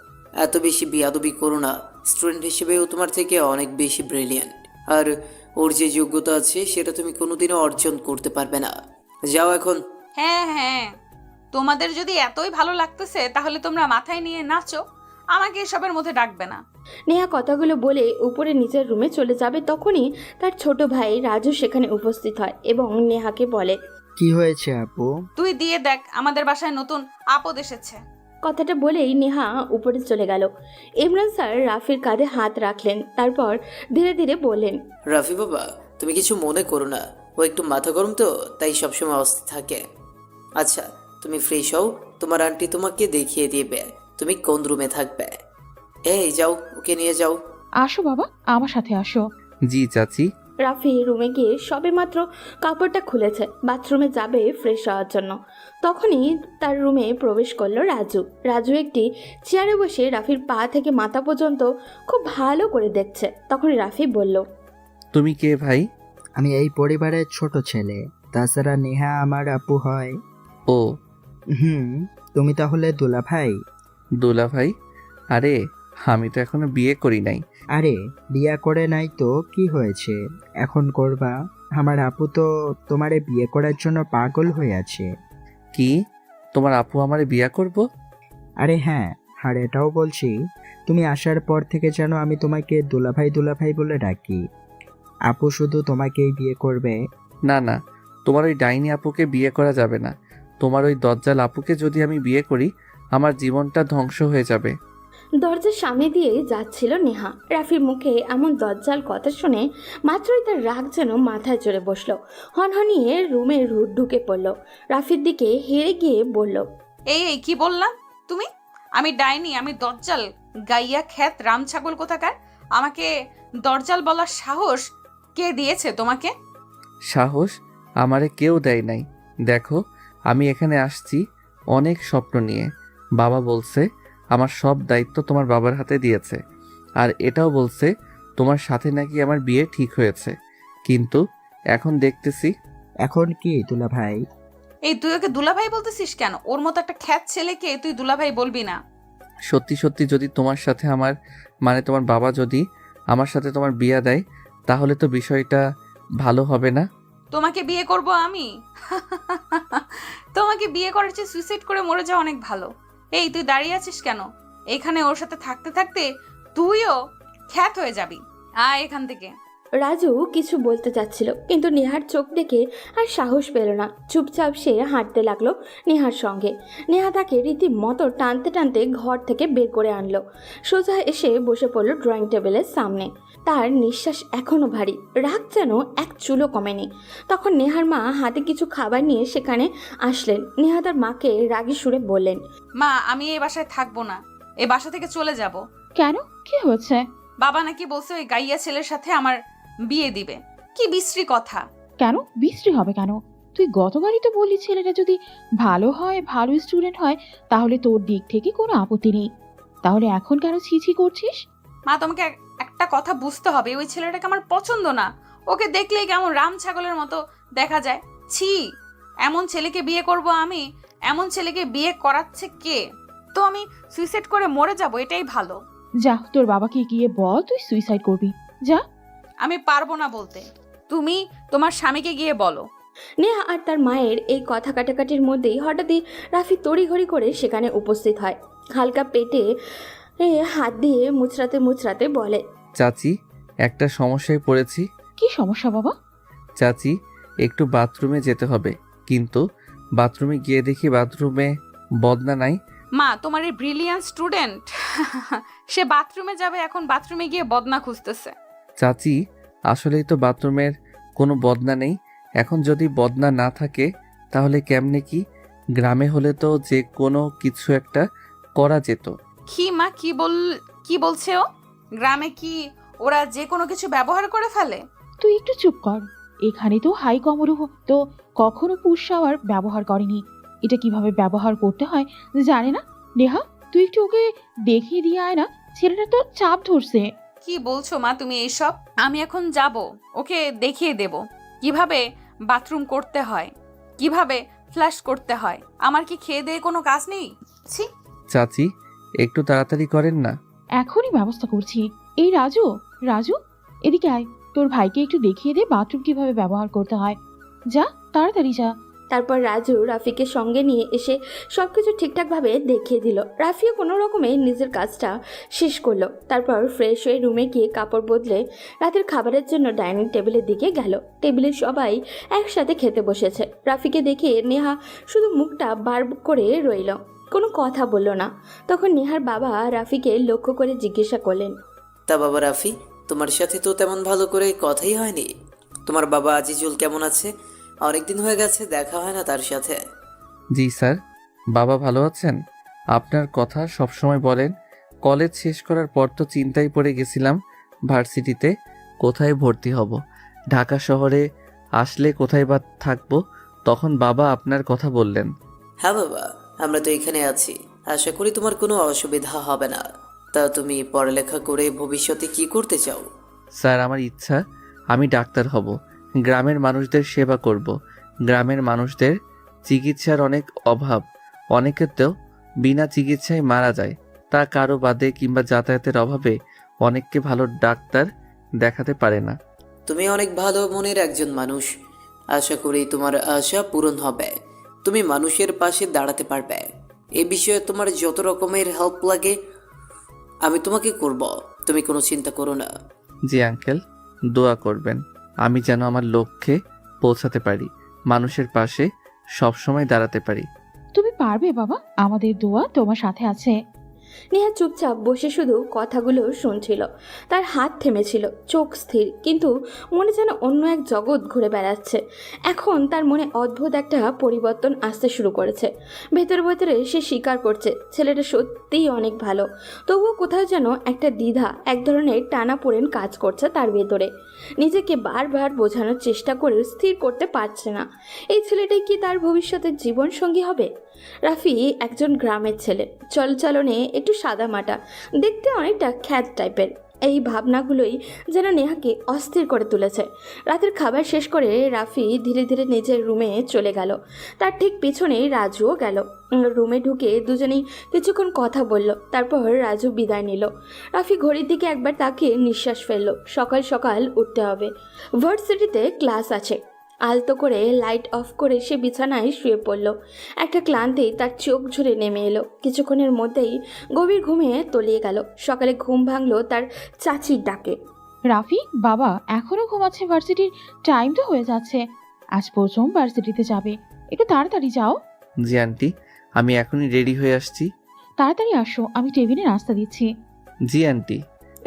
এত বেশি বিয়াদবি করো না। স্টুডেন্ট হিসেবে ও তোমার থেকে অনেক বেশি ব্রিলিয়ান্ট, আর ওর যে যোগ্যতা আছে সেটা তুমি কোনোদিনও অর্জন করতে পারবে না। যাও এখন। হ্যাঁ হ্যাঁ, তোমাদের যদি এতই ভালো লাগতেছে তাহলে তোমরা মাথায় নিয়ে নাচো, আমাকে এসবের মধ্যে ডাকবে না। নেহা কথাগুলো বলে উপরে নিজের রুমে চলে যাবে, তখনই তার ছোট ভাই রাজু সেখানে উপস্থিত হয় এবং নেহাকে বলে, কি হয়েছে আপু? তুই দিয়ে দেখ, আমাদের বাসায় নতুন আপদ এসেছে। কথাটা বলেই নেহা উপরে চলে গেল। ইমরান স্যার রাফির কাঁধে হাত রাখলেন, তারপর ধীরে ধীরে বললেন, রাফি বাবা, তুমি কিছু মনে করো না, ও একটু মাথা গরম তো, তাই সবসময় অস্থির থাকে। আচ্ছা তুমি ফ্রেশ হও, তোমার আন্টি তোমাকে দেখিয়ে দিবে তুমি কোন রুমে থাকবে। এই যাও, ওকে নিয়ে যাও। আসো বাবা, আমার সাথে আসো। জি চাচি। রাফি রুমে গিয়ে সবেমাত্র কাপড়টা খুলেছে, বাথরুমে যাবে ফ্রেশ হওয়ার জন্য। তখনই তার রুমে প্রবেশ করলো রাজু। রাজু একটি চেয়ারে বসে রাফির পা থেকে মাথা পর্যন্ত খুব ভালো করে দেখছে। তখন রাফি বলল, তুমি কে ভাই? আমি এই পরিবারের ছোট ছেলে, তাছাড়া নেহা আমার আপু হয়। ও হুম, তুমি তাহলে দুলা ভাই? দোলা ভাই? আরে আমি তো এখনো বিয়ে করি নাই। আরে বিয়া করে নাই তো কি হয়েছে, এখন করবা? আমার আপু তো তোমারে বিয়ে করার জন্য পাগল হয়ে আছে। কি তোমার আপু আমারে বিয়ে করব? আরে হ্যাঁ, আর এটাও বলছি, তুমি আসার পর থেকে যেন আমি তোমাকে দুলাভাই বলে ডাকি। আপু শুধু তোমাকেই বিয়ে করবে। না না, তোমার ওই ডাইনি আপুকে বিয়ে করা যাবে না। তোমার ওই দজ্জাল আপুকে যদি আমি বিয়ে করি, আমার জীবনটা ধ্বংস হয়ে যাবে। দরজার সামনে দিয়ে যাচ্ছিল নেহা। রাফির মুখে এমন দজ্জাল কথা শুনে মাত্রই তার রাগ যেন মাথায় চড়ে বসলো। হনহনিয়ে রুমে ঢুকে পড়ল। রাফির দিকে হেরে গিয়ে বলল, এই এই কি বললাম তুমি? আমি ডাইনি, আমি দজ্জাল, গাইয়া খ্যাত রাম ছাগল কোথাকার। আমাকে দজ্জাল বলার সাহস কে দিয়েছে তোমাকে? সাহস আমারে কেউ দেয় নাই। দেখো, আমি এখানে আসছি অনেক স্বপ্ন নিয়ে। বাবা বলছে আমার সব দায়িত্ব তোমার বাবার হাতে দিয়েছে, আর এটাও বলছে তোমার সাথে নাকি আমার বিয়ে ঠিক হয়েছে। কিন্তু এখন দেখতেছি। এখন কি দুলা ভাই? এই তুই ওকে দুলাভাই বলতেছিস কেন? ওর মতো একটা খ্যাত ছেলেকে তুই দুলাভাই বলবি না। সত্যি সত্যি যদি তোমার সাথে আমার, মানে তোমার বাবা যদি আমার সাথে তোমার বিয়ে দেয়, তাহলে তো বিষয়টা ভালো হবে না। তোমাকে বিয়ে করব আমি? তোমাকে বিয়ে করার চেয়ে সুইসাইড করে মরে যাওয়া অনেক ভালো। এই তুই দাঁড়িয়ে আছিস কেন? এখানে ওর সাথে থাকতে থাকতে তুইও খ্যাত হয়ে যাবি। আয় এখান থেকে। রাজু কিছু বলতে চাচ্ছিল, কিন্তু নেহার চোখ দেখে আর সাহস পেল না। চুপচাপ সে হাঁটতে লাগলো নেহার সঙ্গে। নেহা তাকে রীতিমতো টানতে টানতে ঘর থেকে বের করে আনলো। সোজা এসে বসে পড়লো ড্রয়িং টেবিলের সামনে। তার নিঃশ্বাস এখনো ভারী, রাগ যেন এক চুলও কমেনি। তখন নেহার মা হাতে কিছু খাবার নিয়ে সেখানে আসলেন। নেহা তার মাকে রাগী সুরে বললেন, মা, আমি এই বাসায় থাকবো না, এই বাসা থেকে চলে যাব। কেন, কি হয়েছে? বাবা নাকি বলছে ওই গাইয়া ছেলের সাথে আমার বিয়ে দিবে। কি বিশ্রী কথা। কেন বিশ্রী হবে কেন? তুই গতবারই তো বললি ছেলেটা যদি ভালো হয়, ভালো স্টুডেন্ট হয়, তাহলে তোর দিক থেকে কোনো আপত্তি নেই। তাহলে এখন কেন ছিছি করছিস? মা, তোমাকে একটা কথা বুঝতে হবে, ওই ছেলেটাকে আমার পছন্দ না। ওকে দেখলেই কেমন রাম ছাগলের মতো দেখা যায়। ছি, এমন ছেলেকে বিয়ে করব আমি? এমন ছেলেকে বিয়ে করাচ্ছে কে? তো আমি সুইসাইড করে মরে যাব, এটাই ভালো। যা, তোর বাবাকে গিয়ে বল তুই সুইসাইড করবি। যা। আমি পারবো না বলতে, তুমি তোমার স্বামীকে গিয়ে বলো। নেহা আর তার মায়ের এই কথা কাটাকাটির মধ্যেই হঠাৎই রাফি তড়িঘড়ি করে সেখানে উপস্থিত হয়। হালকা পেটে হাত দিয়ে মুচড়াতে মুচড়াতে বলে, চাচি, একটা সমস্যায় পড়েছি। কি সমস্যা বাবা? চাচি, একটু বাথরুমে যেতে হবে, কিন্তু বাথরুমে গিয়ে দেখি বাথরুমে বদনা নাই। মা, তোমার এই ব্রিলিয়ান্ট স্টুডেন্ট সে বাথরুমে যাবে, এখন বাথরুমে গিয়ে বদনা খুঁজতেছে। চাচি, আসলেই তো বাথরুমের কোনো বদনা নেই। এখন যদি বদনা না থাকে তাহলে কেমনে কি? গ্রামে হলে তো যে কোনো কিছু একটা করা যেত। কি মা, কি বলছে ও? গ্রামে কি ওরা যে কোনো কিছু ব্যবহার করে ফেলে? তুই একটু চুপ কর। এখানে তো হাই কমরু তো কখনো পুশ শাওয়ার ব্যবহার করেনি। এটা কিভাবে ব্যবহার করতে হয় জানে না। নেহা, তুই একটু ওকে দেখিয়ে দিয়ে আয় না, ছেলেটা তো চাপ ধরছে। কি বলছো মা তুমি এইসব? আমি এখন যাব, ওকে দেখিয়ে দেব কিভাবে বাথরুম করতে হয়, কিভাবে ফ্ল্যাশ করতে হয়। আমার কি খেয়ে দিয়ে কোনো কাজ নেই? ছি। চাচি, একটু তাড়াতাড়ি করেন না। এখনই ব্যবস্থা করছি। এই রাজু, রাজু এদিকে আয়, তোর ভাইকে একটু দেখিয়ে দে বাথরুম কিভাবে ব্যবহার করতে হয়। যা, তাড়াতাড়ি যা। তারপর রাজু রাফিকে সঙ্গে নিয়ে এসে সবকিছু ঠিকঠাকভাবে দেখিয়ে দিল। রাফিও কোনো রকমে নিজের কাজটা শেষ করলো। তারপর ফ্রেশ হয়ে রুমে গিয়ে কাপড় বদলে রাতের খাবারের জন্য ডাইনিং টেবিলের দিকে গেল। টেবিলে সবাই একসাথে খেতে বসেছে। রাফিকে দেখে নেহা শুধু মুখটা বার করে রইল, কোনো কথা বলল না। তখন নেহার বাবা রাফিকে লক্ষ্য করে জিজ্ঞাসা করলেন, তা বাবা রাফি, তোমার সাথে তো তেমন ভালো করে কথাই হয়নি। তোমার বাবা আজিজুল কেমন আছে? অনেকদিন হয়ে গেছে, দেখা হয় না তার সাথে। জি স্যার, বাবা ভালো আছেন। আপনার কথা সবসময় বলেন। কলেজ শেষ করার পর তো চিন্তায় পড়ে গেছিলাম ভার্সিটিতে কোথায় ভর্তি হব। ঢাকা শহরে আসলে কোথায় বা থাকবো, তখন বাবা আপনার কথা বললেন। হ্যাঁ বাবা, আমরা তো এখানে আছি, আশা করি তোমার কোনো অসুবিধা হবে না। তা তুমি পড়ালেখা করে ভবিষ্যতে কি করতে চাও? স্যার, আমার ইচ্ছা আমি ডাক্তার হব, গ্রামের মানুষদের সেবা করব। গ্রামের মানুষদের চিকিৎসার অনেক অভাব, অনেকে তো বিনা চিকিৎসায় মারা যায়। তা কারো বাদে কিংবা যাতায়াতের অভাবে অনেককে ভালো ডাক্তার দেখাতে পারে না। তুমি অনেক ভালো মনের একজন মানুষ, আশা করি তোমার আশা পূরণ হবে। তুমি মানুষের পাশে দাঁড়াতে পারবে। এ বিষয়ে তোমার যত রকমের হেল্প লাগে আমি তোমাকে করব, তুমি কোনো চিন্তা করো না। জি আঙ্কেল, দোয়া করবেন আমি যেন আমার লক্ষ্যে পৌঁছাতে পারি, মানুষের পাশে সবসময় দাঁড়াতে পারি। তুমি পারবে বাবা, আমাদের দোয়া তোমার সাথে আছে। নেহা চুপচাপ বসে শুধু কথাগুলো শুনছিল। তার হাত থেমেছিল, চোখ স্থির, কিন্তু মনে যেন অন্য এক জগৎ ঘুরে বেড়াচ্ছে। এখন তার মনে অদ্ভুত একটা পরিবর্তন আসতে শুরু করেছে। ভেতরে ভেতরে সে স্বীকার করছে ছেলেটা সত্যিই অনেক ভালো, তবুও কোথাও যেন একটা দ্বিধা, এক ধরনের টানাপোড়েন কাজ করছে তার ভেতরে। নিজেকে বারবার বোঝানোর চেষ্টা করে স্থির করতে পারছে না, এই ছেলেটাই কি তার ভবিষ্যতের জীবনসঙ্গী হবে। রাফি একজন গ্রামের ছেলে, চলচালনে একটু সাদামাটা, দেখতে অনেকটা খ্যাত টাইপের। এই ভাবনাগুলোই যেন নেহাকে অস্থির করে তুলেছে। রাতের খাবার শেষ করে রাফি ধীরে ধীরে নিজের রুমে চলে গেল। তার ঠিক পিছনেই রাজুও গেল। রুমে ঢুকে দুজনেই কিছুক্ষণ কথা বলল, তারপর রাজু বিদায় নিল। রাফি ঘড়ির দিকে একবার তাকিয়ে নিঃশ্বাস ফেলল। সকাল সকাল উঠতে হবে, ভার্সিটিতে ক্লাস আছে। আলতো করে লাইট অফ করে সে বিছানায় শুয়ে পড়ল। একটা ক্লান্তি তার চোখ ঝরে নেমে এলো। কিছুক্ষণের মধ্যেই গভীর ঘুমে তলিয়ে গেল। সকালে ঘুম ভাঙলো তার চাচির ডাকে। রাফি, বাবা এখনো ঘুমাচ্ছে, ভার্সিটির টাইম তো হয়ে যাচ্ছে। আজ প্রথম ভার্সিটিতে যাবে, একটু তাড়াতাড়ি যাও। জি আন্টি, আমি এখনই রেডি হয়ে আসছি। তাড়াতাড়ি আসো, আমি টেবিলে নাস্তা দিচ্ছি। জি আন্টি।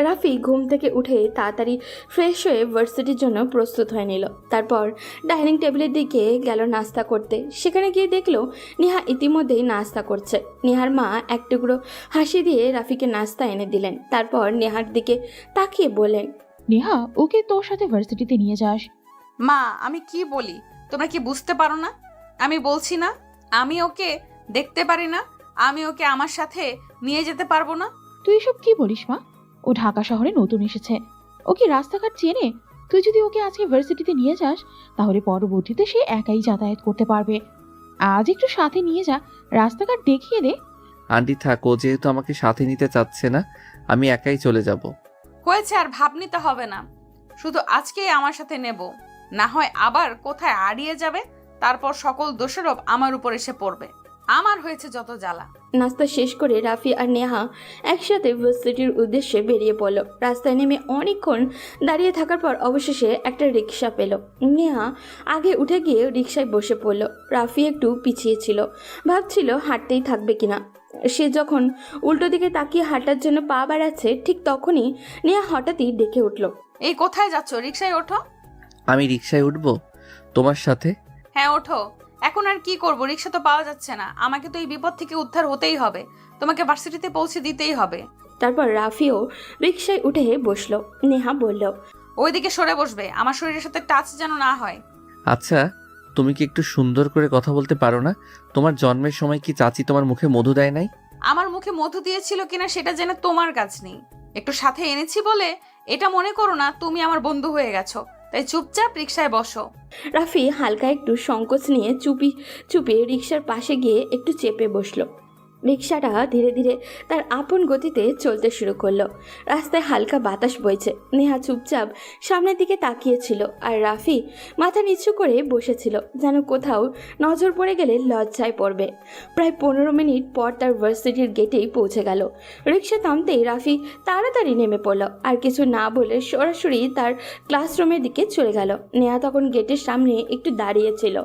রাফি ঘুম থেকে উঠে তাড়াতাড়ি ফ্রেশ হয়ে ভার্সিটির জন্য প্রস্তুত হয়ে নিল। তারপর ডাইনিং টেবিলের দিকে গেল নাস্তা করতে। সেখানে গিয়ে দেখলো নেহা ইতিমধ্যেই নাস্তা করছে। নেহার মা এক টুকরো হাসি দিয়ে রাফিকে নাস্তা এনে দিলেন। তারপর নেহার দিকে তাকিয়ে বলেন, নেহা, ওকে তোর সাথে ভার্সিটিতে নিয়ে যাস। মা, আমি কি বলি তোমরা কি বুঝতে পারো না? আমি বলছি না আমি ওকে দেখতে পারি না, আমি ওকে আমার সাথে নিয়ে যেতে পারবো না। তুই এসব কি বলিস মা? ও ঢাকা শহরে নতুন এসেছে, ও কি রাস্তাঘাট চেনে? তুই যদি ওকে আজকে ভার্সিটিতে নিয়ে যাস তাহলে পরবর্তীতে সে একাই যাতায়াত করতে পারবে। আজ একটু সাথে নিয়ে যা, রাস্তাঘাট দেখিয়ে দে। আন্টি থাক, ও যেহেতু আমাকে সাথে নিতে চাচ্ছে না, আমি একাই চলে যাব। হয়েছে, আর ভাব নিতে হবে না, শুধু আজকেই আমার সাথে নেব, না হয় আবার কোথায় হারিয়ে যাবে, তারপর সকল দোষারোপ আমার উপর এসে পড়বে। আমার হয়েছে যত জ্বালা। নাস্তা শেষ করে রাফি আর নেহা একসাথে ভার্সিটির উদ্দেশ্যে বেরিয়ে পড়ল। রাস্তায় নেমে অনেকক্ষণ দাঁড়িয়ে থাকার পর অবশেষে একটা রিক্সা পেল। নেহা আগে উঠে গিয়ে রিক্সায় বসে পড়ল। রাফি একটু পিছিয়ে ছিল, ভাবছিল হাঁটতেই থাকবে কিনা। সে যখন উল্টো দিকে তাকিয়ে হাঁটার জন্য পা বাড়াচ্ছে, ঠিক তখনই নেহা হঠাৎই ডেকে উঠল। এই কোথায় যাচ্ছ? রিক্সায় ওঠো। আমি রিকশায় উঠবো তোমার সাথে? হ্যাঁ ওঠো। এখন আর কি করব, রিক্সা তো পাওয়া যাচ্ছে না, আমাকে তো এই বিপদ থেকে উদ্ধার হতেই হবে, তোমাকে ভার্সিটিতে পৌঁছে দিতেই হবে। তারপর রাফিও রিক্সায় উঠে বসলো। নেহা বলল, ওইদিকে সরে বসবে, আমার শরীরের সাথে টাচ যেন না হয়। আচ্ছা, তুমি কি একটু সুন্দর করে কথা বলতে পারো না? তোমার জন্মের সময় কি চাচি তোমার মুখে মধু দেয় নাই? আমার মুখে মধু দিয়েছিল কিনা সেটা জেনে তোমার কাজ নেই, একটু সাথে এনেছি বলে এটা মনে করো না তুমি আমার বন্ধু হয়ে গেছো, তাই চুপচাপ রিক্সায় বসো। রাফি হালকা একটু সংকোচ নিয়ে চুপি চুপি রিক্সার পাশে গিয়ে একটু চেপে বসলো। রিক্সাটা ধীরে ধীরে তার আপন গতিতে চলতে শুরু করলো। রাস্তায় হালকা বাতাস বইছে। নেহা চুপচাপ সামনের দিকে তাকিয়েছিল, আর রাফি মাথা নিচু করে বসেছিল, যেন কোথাও নজর পড়ে গেলে লজ্জায় পড়বে। প্রায় 15 মিনিট পর তার ভার্সিটির গেটেই পৌঁছে গেল। রিক্সা থামতেই রাফি তাড়াতাড়ি নেমে পড়ল, আর কিছু না বলে সরাসরি তার ক্লাসরুমের দিকে চলে গেল। নেহা তখন গেটের সামনে একটু দাঁড়িয়েছিল।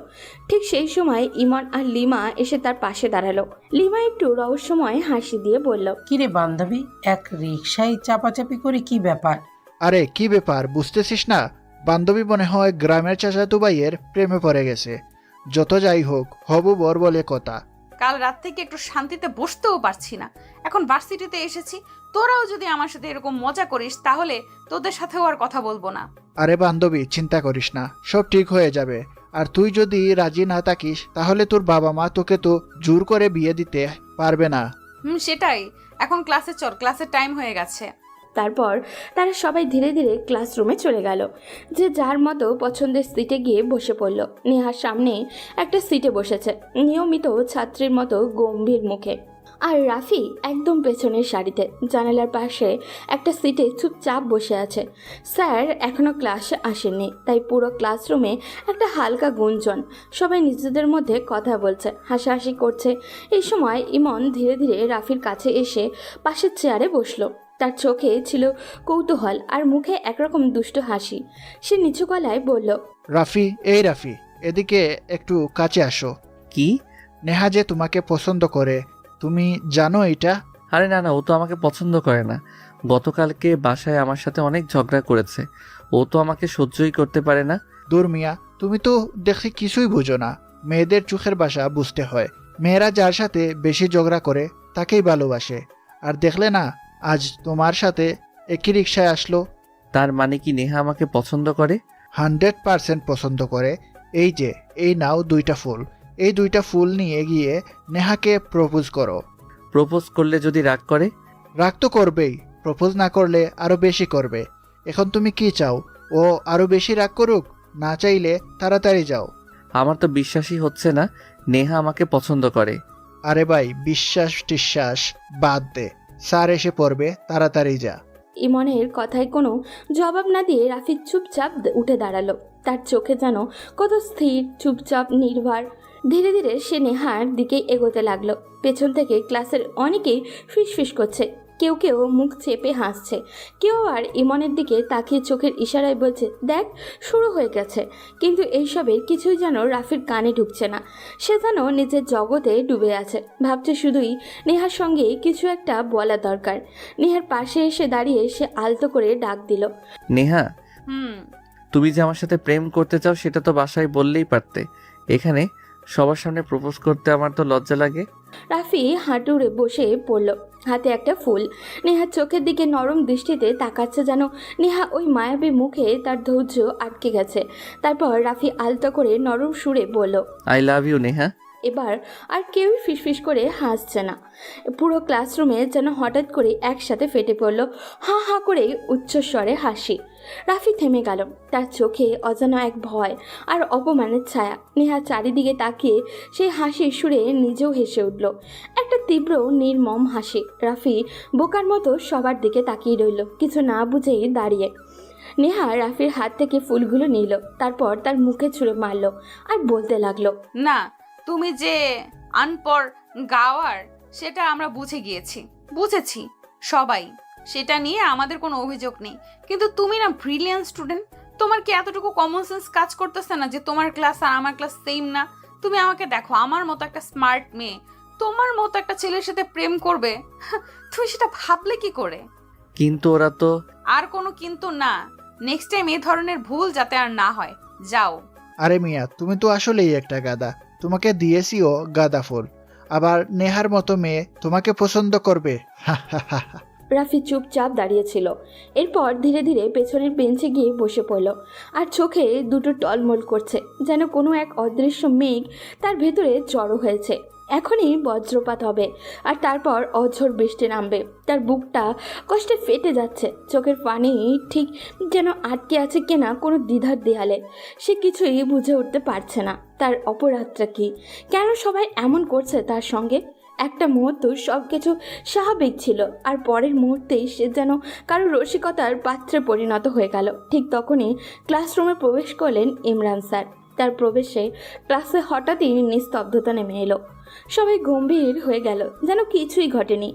ঠিক সেই সময় ইমন আর লিমা এসে তার পাশে দাঁড়ালো। লিমা একটু রহস্যময় হাসি দিয়ে বলল, কিরে বান্ধবী, এক রিক্সায় চাপাচাপি করে কি ব্যাপার? আরে কি ব্যাপার বুঝতেছিস না? বান্ধবী মনে হয় গ্রামের চাচাতো ভাইয়ের প্রেমে পড়ে গেছে। যত যাই হোক, হবু বর বলে কথা। কাল রাত থেকে একটু শান্তিতে বসতেও পারছি না, এখন ভার্সিটিতে এসেছি তোরাও যদি আমার সাথে এরকম মজা করিস তাহলে তোদের সাথেও আর কথা বলবো না। আরে বান্ধবী, চিন্তা করিস না, সব ঠিক হয়ে যাবে। আর তুই যদি রাজি না থাকিস তাহলে তোর বাবা মা তোকে তো জোর করে বিয়ে দিতে পারবে না। সেটাই। এখন ক্লাসে চল, ক্লাসের টাইম হয়ে গেছে। তারপর তারা সবাই ধীরে ধীরে ক্লাসরুমে চলে গেল। যে যার মতো পছন্দের সিটে গিয়ে বসে পড়ল। নেহার সামনে একটা সিটে বসেছে, নিয়মিত ছাত্রীর মতো গম্ভীর মুখে। আর রাফি একদম পেছনের সারিতে জানালার পাশে একটা সিটে চুপচাপ বসে আছে। স্যার এখনও ক্লাসে আসেননি, তাই পুরো ক্লাসরুমে একটা হালকা গুঞ্জন। সবাই নিজেদের মধ্যে কথা বলছে, হাসাহাসি করছে। এই সময় ইমন ধীরে ধীরে রাফির কাছে এসে পাশের চেয়ারে বসলো। তার চোখে ছিল কৌতূহল আর মুখে একরকম দুষ্ট হাসি। সে নিচু গলায় বলল, রাফি, এই রাফি, এদিকে একটু কাছে আসো। কি? নেহা যে তোমাকে পছন্দ করে, তুমি জানো এটা? আরে না না, ও তো আমাকে পছন্দ করে না। গতকালকে বাসায় আমার সাথে অনেক ঝগড়া করেছে। ও তো আমাকে সহ্যই করতে পারে না। দূর মিয়া, তুমি তো দেখি কিছুই বুঝো না। মেয়েদের চোখের ভাষা বুঝতে হয়। মেয়েরা যার সাথে বেশি ঝগড়া করে তাকেই ভালোবাসে। আর দেখলে না, আজ তোমার সাথে একই রিক্সায় আসলো। তার মানে কি নেহা আমাকে পছন্দ করে? 100% পছন্দ করে। এই যে, এই নাও 2টা ফুল। এই 2টা ফুল নিয়ে গিয়ে নেহাকে প্রপোজ করো। প্রপোজ করলে যদি রাগ করে? রাগ তো করবেই, প্রপোজ না করলে আরো বেশি করবে। এখন তুমি কি চাও, ও আরো বেশি রাগ করুক? না চাইলে তাড়াতাড়ি যাও। আমার তো বিশ্বাসই হচ্ছে না নেহা আমাকে পছন্দ করে। আরে ভাই, বিশ্বাস টিশ্বাস বাদ দে, স্যার এসে পড়বে, তাড়াতাড়ি যা। ইমনের কথায় কোনো জবাব না দিয়ে রাফি চুপচাপ উঠে দাঁড়ালো। তার চোখে যেন কত স্থির, চুপচাপ, নির্ভর। ধীরে ধীরে সে নেহার দিকে এগোতে লাগলো। পেছন থেকে ক্লাসের অনেকেই ফিসফিস করছে, কেউ কেউ মুখ চেপে হাসছে, কেউ আর ইমনের দিকে তাকিয়ে চোখের ইশারায় বলছে, দেখ শুরু হয়ে গেছে। কিন্তু এইসবের কিছুই যেন রাফির কানে ঢুকছে না। সে যেন নিজের জগতে ডুবে আছে, ভাবছে শুধুই নেহার সঙ্গে কিছু একটা বলা দরকার। নেহার পাশে এসে দাঁড়িয়ে সে আলতো করে ডাক দিল, নেহা, হুম তুমি যে আমার সাথে প্রেম করতে চাও সেটা তো বাসায় বললেই পারতে। এখানে সবার সামনে প্রপোজ করতে আমার তো লজ্জা লাগে। রাফি হাঁটুরে বসে পড়ল, হাতে একটা ফুল। নেহার চোখের দিকে নরম দৃষ্টিতে তাকাচ্ছে, যেন নেহা ওই মায়াবী মুখে তার ধৈর্য আটকে গেছে। তারপর রাফি আলতো করে নরম সুরে বলল, আই লাভ ইউ নেহা। এবার আর কেউই ফিসফিস করে হাসছে না। পুরো ক্লাসরুমে যেন হঠাৎ করে একসাথে ফেটে পড়ল হাঁ হাঁ করে উচ্চস্বরে হাসি। রাফি থেমে গেল, তার চোখে অজানা এক ভয় আর অপমানের ছায়া। নেহা চারিদিকে তাকিয়ে সেই হাসির সুরে নিজেও হেসে উঠল, একটা তীব্র নির্মম হাসি। রাফি বোকার মতো সবার দিকে তাকিয়ে রইল, কিছু না বুঝেই দাঁড়িয়ে। নেহা রাফির হাত থেকে ফুলগুলো নিল, তারপর তার মুখে ছুঁড়ে মারল আর বলতে লাগলো, না, তুমি যে আনপড় গাওয়ার সেটা আমরা বুঝেছি সবাই। সেটা নিয়ে আমাদের কোনো অভিযোগ নেই। কিন্তু তুমি না ব্রিলিয়ান্ট স্টুডেন্ট, তোমার কি এতটুকু কমন সেন্স কাজ করতেছে না যে তোমার ক্লাস আর আমার ক্লাস সেম না? তুমি আমাকে দেখো, আমার মতো একটা স্মার্ট মেয়ে তোমার মতো একটা ছেলের সাথে প্রেম করবে? তুমি সেটা ভাবলে কি করে? কিন্তু ওরা তো। আর কোনো কিন্তু না। নেক্সট টাইম এই ধরনের ভুল যাতে আর না হয়। যাও। আরে মিয়া, তুমি তো আসলেই একটা গাদা। তোমাকে দিয়েছিও গাদা ফুল, আবার নেহার মতো মেয়ে তোমাকে পছন্দ করবে? হা হা হা হা। রাফি চুপচাপ দাঁড়িয়েছিল। এরপর ধীরে ধীরে পেছনের বেঞ্চে গিয়ে বসে পড়ল, আর চোখে দুটো টলমল করছে, যেন কোনো এক অদৃশ্য মেঘ তার ভেতরে জড়ো হয়েছে। এখনই বজ্রপাত হবে আর তারপর অঝোর বৃষ্টি নামবে। তার বুকটা কষ্টে ফেটে যাচ্ছে, চোখের পানি ঠিক যেন আটকে আছে কিনা কোনো দ্বিধার দেয়ালে। সে কিছুই বুঝে উঠতে পারছে না তার অপরাধটা কি, কেন সবাই এমন করছে তার সঙ্গে। একটা মুহূর্ত সব কিছু স্বাভাবিক ছিল, আর পরের মুহূর্তেই সে যেন কারো রসিকতার পাত্রে পরিণত হয়ে গেল। ঠিক তখনই ক্লাসরুমে প্রবেশ করলেন ইমরান স্যার। তার প্রবেশে ক্লাসে হঠাৎই নিস্তব্ধতা নেমে এলো। সবাই গম্ভীর হয়ে গেল, যেন কিছুই ঘটেনি।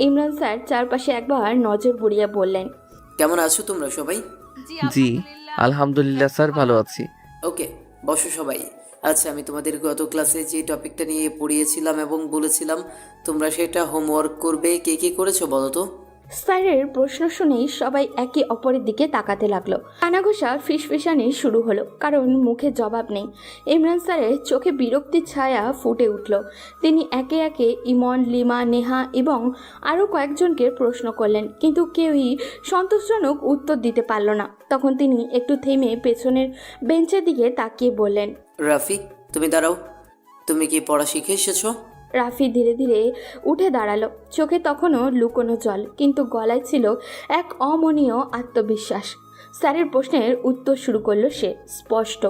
ইমরান স্যার চারপাশে একবার নজর বুলিয়ে বললেন, কেমন আছো তোমরা সবাই? জি আলহামদুলিল্লাহ স্যার, ভালো আছি। ওকে, বসো সবাই। আচ্ছা, আমি তোমাদের গত ক্লাসে যে টপিকটা নিয়ে পড়িয়েছিলাম এবং বলেছিলাম তোমরা সেটা হোমওয়ার্ক করবে, কে কে করেছো বলো তো? স্যারের প্রশ্ন শুনেই সবাই একে অপরের দিকে তাকাতে লাগলো। কানাঘোষা ফিসফিসানি শুরু হলো, কারণ মুখে জবাব নেই। ইমরান স্যারের চোখে বিরক্তির ছায়া ফুটে উঠল। তিনি একে একে ইমন, লিমা, নেহা এবং আরও কয়েকজনকে প্রশ্ন করলেন, কিন্তু কেউই সন্তোষজনক উত্তর দিতে পারল না। তখন তিনি একটু থেমে পেছনের বেঞ্চের দিকে তাকিয়ে বললেন, রাফি, তুমি দাঁড়াও। তুমি কি পড়া শিখে এসেছো? রাফি ধীরে ধীরে উঠে দাঁড়ালো। চোখে তখনও লুকোনো জল, কিন্তু গলায় ছিল এক অমনীয় আত্মবিশ্বাস। স্যারের প্রশ্নের উত্তর শুরু করলো সে, স্পষ্ট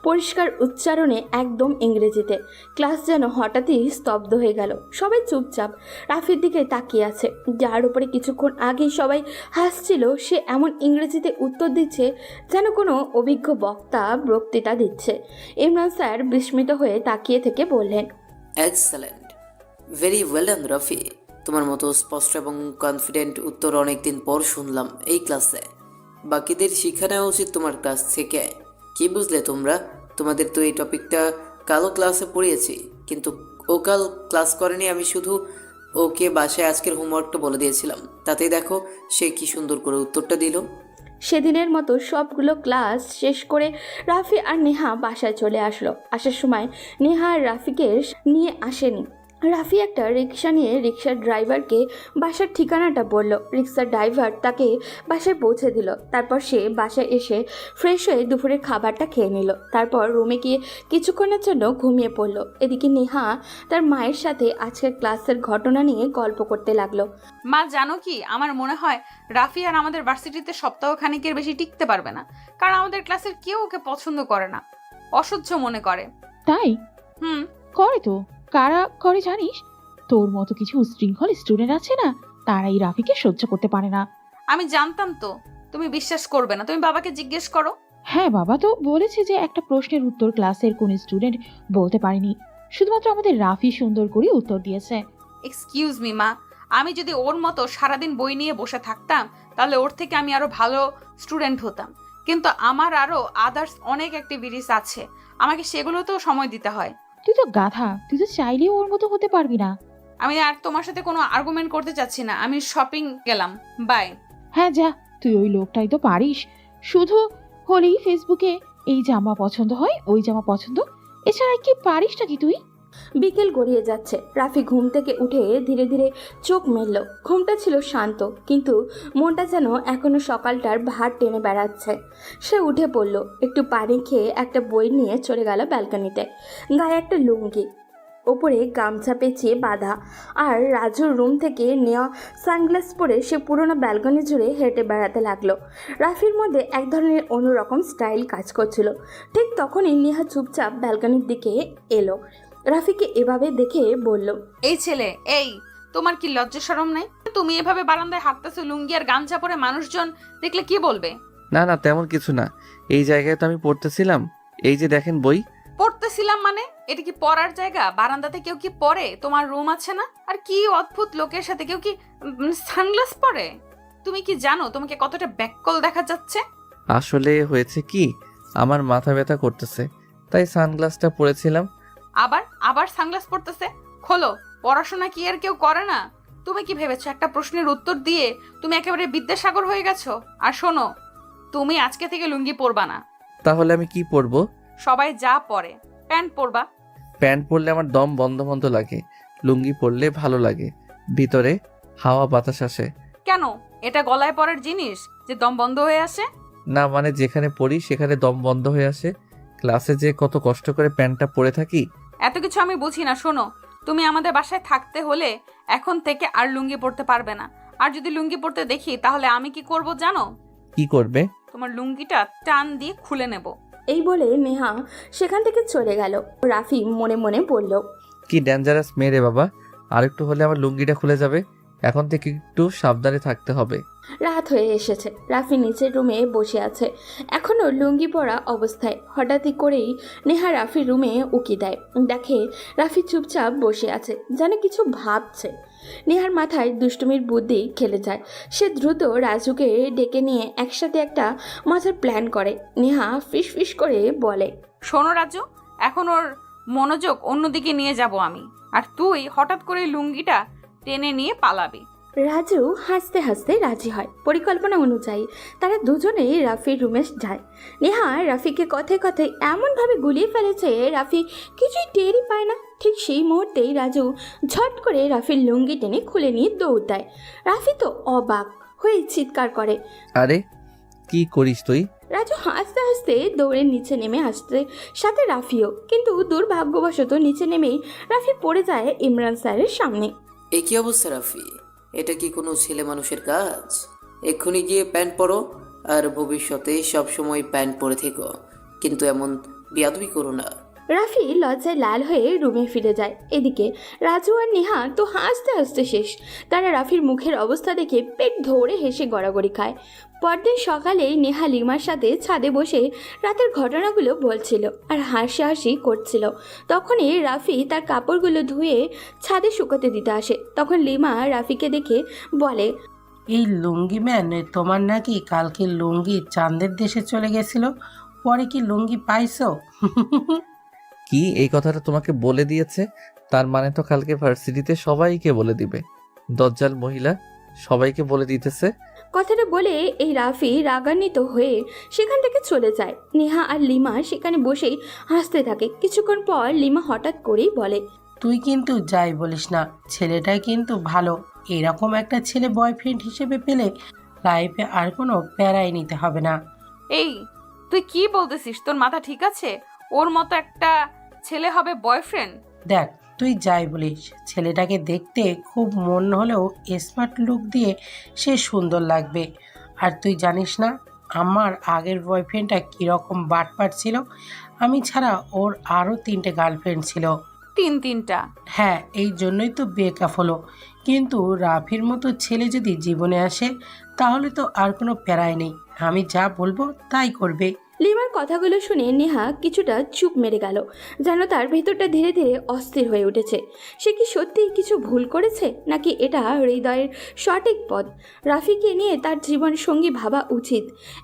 পরিষ্কার উচ্চারণে, একদম ইংরেজিতে। ক্লাস যেন হঠাৎই স্তব্ধ হয়ে গেল। সবাই চুপচাপ রাফির দিকে তাকিয়ে আছে, যার উপরে কিছুক্ষণ আগেই সবাই হাসছিল। সে এমন ইংরেজিতে উত্তর দিচ্ছে যেন কোনো অভিজ্ঞ বক্তা বক্তৃতা দিচ্ছে। ইমরান স্যার বিস্মিত হয়ে তাকিয়ে থেকে বললেন, excellent, very well done Rafi. তোমার মতো স্পষ্ট এবং কনফিডেন্ট উত্তর অনেকদিন পর শুনলাম এই ক্লাসে। বাকিদের শিক্ষা নেওয়া উচিত তোমার কাছ থেকে। কি বুঝলে তোমরা? তোমাদের তো এই টপিকটা কালও ক্লাসে পড়িয়েছি, কিন্তু ও কাল ক্লাস করেনি। আমি শুধু ওকে বাসায় আজকের হোমওয়ার্কটা বলে দিয়েছিলাম, তাতেই দেখো সে কি সুন্দর করে উত্তরটা দিল। সেদিনের মতো সবগুলো ক্লাস শেষ করে রাফি আর নেহা বাসায় চলে আসলো। আসার সময় নেহা আর রাফিকে নিয়ে আসেনি। রাফি একটা রিক্সা নিয়ে রিক্সার ড্রাইভারকে বাসার ঠিকানাটা বলল। রিক্সার ড্রাইভার তাকে বাসায় পৌঁছে দিল। তারপর সে বাসায় এসে ফ্রেশ হয়ে দুপুরের খাবারটা খেয়ে নিল। তারপর রুমে গিয়ে কিছুক্ষণের জন্য ঘুমিয়ে পড়ল। এদিকে নেহা তার মায়ের সাথে আজকের ক্লাসের ঘটনা নিয়ে গল্প করতে লাগলো। মা, জানো কি, আমার মনে হয় রাফি আর আমাদের ভার্সিটিতে সপ্তাহ খানিকের বেশি টিকতে পারবে না, কারণ আমাদের ক্লাসের কেউ ওকে পছন্দ করে না, অসহ্য মনে করে। তাই? হুম। করে তো। কারা করে জানিস? তোর মতো কিছু উশৃঙ্খল স্টুডেন্ট আছে না, তারাই রাফিকে সহ্য করতে পারে না। আমি জানতাম তো, তুমি বিশ্বাস করবে না, তুমি বাবাকে জিজ্ঞেস করো। হ্যাঁ, বাবা তো বলেছে যে একটা প্রশ্নের উত্তর ক্লাসের কোন স্টুডেন্ট বলতে পারেনি, শুধুমাত্র আমাদের রাফি সুন্দর করে উত্তর দিয়েছে। এক্সকিউজ মি মা, আমি যদি ওর মতো সারাদিন বই নিয়ে বসে থাকতাম তাহলে ওর থেকে আমি আরো ভালো স্টুডেন্ট হতাম, কিন্তু আমার আরো আদার্স অনেক অ্যাক্টিভিটিস আছে, আমাকে সেগুলোতেও সময় দিতে হয়। তুই তো গাধা, তুই তো চাইলেও ওর মতো হতে পারবি না। আমি আর তোমার সাথে কোনো আর্গুমেন্ট করতে চাচ্ছি না, আমি শপিং গেলাম, বাই। হ্যাঁ যা, তুই ওই লোকটাই তো পারিস। শুধু হলেই ফেসবুকে এই জামা পছন্দ হয়, ওই জামা পছন্দ, এছাড়া কি পারিস নাকি তুই? বিকেল গড়িয়ে যাচ্ছে। রাফি ঘুম থেকে উঠে ধীরে ধীরে চোখ মেলল। ঘুমটা ছিল শান্ত, কিন্তু মনটা যেন এখনো সকালটার ভার টেনে বেড়াচ্ছে। সে উঠে পড়ল, একটু পানি খেয়ে একটা বই নিয়ে চলে গেল ব্যালকনিতে। গায়ে একটা লুঙ্গি, ওপরে গামছা পেঁচিয়ে বাঁধা, আর রাজুর রুম থেকে নেওয়া সানগ্লাস পরে সে পুরোনো ব্যালকনি জুড়ে হেঁটে বেড়াতে লাগলো। রাফির মধ্যে এক ধরনের অন্যরকম স্টাইল কাজ করছিল। ঠিক তখনই নেহা চুপচাপ ব্যালকনির দিকে এলো। রাফিকে এভাবে দেখে বলল, এই ছেলে, এই তোমার কি লজ্জা শরম নাই? তুমি এভাবে বারান্দায় হাঁটতেছো লুঙ্গি আর গামছা পরে, মানুষজন দেখলে কি বলবে? না না, তেমন কিছু না। এই জায়গায় তো আমি পড়তেছিলাম। এই যে দেখেন বই। পড়তেছিলাম মানে? এটা কি পড়ার জায়গা? বারান্দাতে কেউ কি পড়ে? তোমার রুম আছে না? আর কি অদ্ভুত লোকের সাথে কেউ কি সানগ্লাস পরে? তুমি কি জানো তোমাকে কতটা ব্যাককল দেখা যাচ্ছে? আসলে হয়েছে কি, আমার মাথা ব্যথা করতেছে, তাই সানগ্লাসটা পরেছিলাম। আবার আবার সানগ্লাস পড়তেছে? খোলো, পড়াশোনা কি আর কেউ করে না? তুমি কি ভেবেছো একটা প্রশ্নের উত্তর দিয়ে তুমি একেবারে বিদ্যাসাগর হয়ে গেছো? আর শোনো, তুমি আজকে থেকে লুঙ্গি পরবা না। তাহলে আমি কি পরবো? সবাই যা পরে, প্যান্ট পরবা। প্যান্ট পরলে আমার দম বন্ধ বন্ধ লাগে, লুঙ্গি পরলে ভালো লাগে, ভিতরে হাওয়া বাতাস আসে। কেন, এটা গলায় পরার জিনিস যে দম বন্ধ হয়ে আসে? না মানে যেখানে পড়ি সেখানে দম বন্ধ হয়ে আসে। ক্লাসে যে কত কষ্ট করে প্যান্টটা পরে থাকি। এত কিছু আমি বুঝি না। শোনো, তুমি আমাদের বাসায় থাকতে হলে এখন থেকে আর লুঙ্গি পরতে পারবে না। আর যদি লুঙ্গি পরতে দেখি তাহলে আমি কি করব জানো? কি করবে? তোমার লুঙ্গিটা টান দিয়ে খুলে নেব। এই বলে নেহা সেখান থেকে চলে গেল। রাফি মনে মনে বলল, কি ডেঞ্জারাস মেয়ে রে বাবা, আর একটু হলে আমার লুঙ্গিটা খুলে যাবে। এখন থেকে একটু সাবধানে থাকতে হবে। রাত হয়ে এসেছে। রাফি নিচের রুমে বসে আছে, এখনও লুঙ্গি পরা অবস্থায়। হঠাৎই করেই নেহা রাফির রুমে উকি দেয়। দেখে রাফি চুপচাপ বসে আছে, যেন কিছু ভাবছে। নেহার মাথায় দুষ্টুমির বুদ্ধি খেলে যায়। সে দ্রুত রাজুকে ডেকে নিয়ে একসাথে একটা মজার প্ল্যান করে। নেহা ফিস ফিস করে বলে, শোনো রাজু, এখন ওর মনোযোগ অন্যদিকে নিয়ে যাব আমি, আর তুই হঠাৎ করে লুঙ্গিটা টেনে নিয়ে পালাবি। রাজু হাসতে হাসতে রাজি হয়। পরিকল্পনা অনুযায়ী তারা দুজনেই রাফির রুমে যায়। নেহা রাফিকে কথায় কথায় এমনভাবে গুলিয়ে ফেলেছে রাফি কিছুই টেরই পায় না। ঠিক সেই মুহূর্তেই রাজু ঝট করে রাফির লুঙ্গি টেনে খুলে নিয়ে দৌড় দেয়। রাফি তো অবাক হয়ে চিৎকার করে। আরে কি করিস তুই? রাজু হাসতে হাসতে দৌড়ে নিচে নেমে আসতে, সাথে রাফিও। কিন্তু দুর্ভাগ্যবশত নিচে নেমেই রাফি পড়ে যায় ইমরান স্যারের সামনে। এ কি অবস্থা রাফি? এটা কি কোনো ছেলে মানুষের কাজ? এক্ষুনি গিয়ে প্যান্ট পরো, আর ভবিষ্যতে সবসময় প্যান্ট পরে থেকো, কিন্তু এমন বেয়াদবি করো না। রাফি লজ্জায় লাল হয়ে রুমে ফিরে যায়। এদিকে রাজু আর নেহা তো হাসতে হাসতে শেষ। তারা রাফির মুখের অবস্থা দেখে পেট ধরে হেসে গড়াগড়ি খায়। পরদিন সকালে নেহা লিমার সাথে ছাদে বসে রাতের ঘটনাগুলো বলছিল আর হাসাহাসি করছিল। তখনই রাফি তার কাপড়গুলো ধুয়ে ছাদে শুকোতে দিতে আসে। তখন লিমা রাফিকে দেখে বলে, এই লুঙ্গি ম্যান, তোমার নাকি কালকে লুঙ্গি চাঁদের দেশে চলে গেছিল, পরে কি লুঙ্গি পাইছো? কি এই কথাটা তোমাকে বলে দিয়েছে? তার মানে তো কালকে ভার্সিটিতে সবাইকে বলে দিবে। দজ্জাল মহিলা, সবাইকে বলে দিতেছে। কথাটা বলে এই রাফি রাগান্বিত হয়ে সেখান থেকে চলে যায়। নেহা আর লিমা সেখানে বসেই হাসতে থাকে। কিছুক্ষণ পর লিমা হঠাৎ করেই বলে, তুই কিন্তু যাই বলিস না, ছেলেটাই কিন্তু ভালো। এরকম একটা ছেলে বয়ফ্রেন্ড হিসেবে পেলে লাইফে আর কোনো প্যারাই নিতে হবে না। এই তুই কি বলতেছিস? তোর মাথা ঠিক আছে? ওর মতো একটা ছেলে হবে বয়ফ্রেন্ড? দেখ, তুই যাই বলিস, ছেলেটাকে দেখতে খুব মন হলেও স্মার্ট লুক দিয়ে সে সুন্দর লাগবে। আর তুই জানিস না আমার আগের বয়ফ্রেন্ডটা কীরকম বাটপাট ছিল? আমি ছাড়া ওর আরও 3টে গার্লফ্রেন্ড ছিল। তিনটা? হ্যাঁ, এই জন্যই তো ব্রেকআপ হলো। কিন্তু রাফির মতো ছেলে যদি জীবনে আসে তাহলে তো আর কোনো প্যারাই নেই, আমি যা বলবো তাই করবে। লিমার কথাগুলো শুনে নেহা কিছুটা চুপ মেরে গেল। যেন তার ভেতরটা ধীরে ধীরে অস্থির হয়ে উঠেছে। সে কি সত্যিই কিছু ভুল করেছে, নাকি এটা হৃদয়ের সঠিক পথ? রাফিকে নিয়ে তার জীবন সঙ্গী ভাবা উচিত?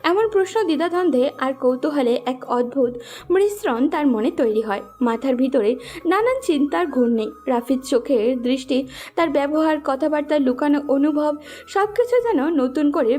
এমন প্রশ্ন দ্বিধাদ্বন্দ্বে আর কৌতূহলে এক অদ্ভুত মিশ্রণ তার মনে তৈরি হয়। মাথার ভিতরে নানান চিন্তার ঘূর্ণি। রাফির চোখের দৃষ্টি, তার ব্যবহার, কথাবার্তা, লুকানো অনুভব সব কিছু যেন নতুন করে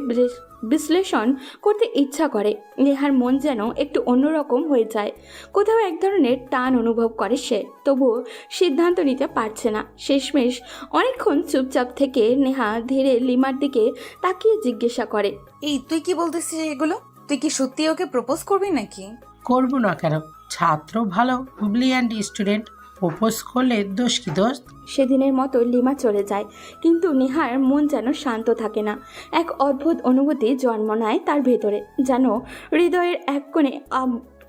বিশ্লেষণ করতে ইচ্ছা করে। নেহার মন যেন একটু অন্যরকম হয়ে যায়। কোথাও এক ধরনের টান অনুভব করে সে, তবুও সিদ্ধান্ত নিতে পারছে না। শেষমেশ অনেকক্ষণ চুপচাপ থেকে নেহা ধীরে লিমার দিকে তাকিয়ে জিজ্ঞাসা করে, এই তুই কি বলতেছিস এগুলো? তুই কি সত্যি ওকে প্রপোজ করবি নাকি? করবো না কেন? ছাত্র ভালো, ব্রিলিয়ান্ট স্টুডেন্ট, প্রপোজ করলে দোষ কি দোষ? সেদিনের মতো লিমা চলে যায়, কিন্তু নেহার মন যেন শান্ত থাকে না। এক অদ্ভুত অনুভূতি জন্ম নেয় তার ভেতরে, যেন হৃদয়ের এক কোণে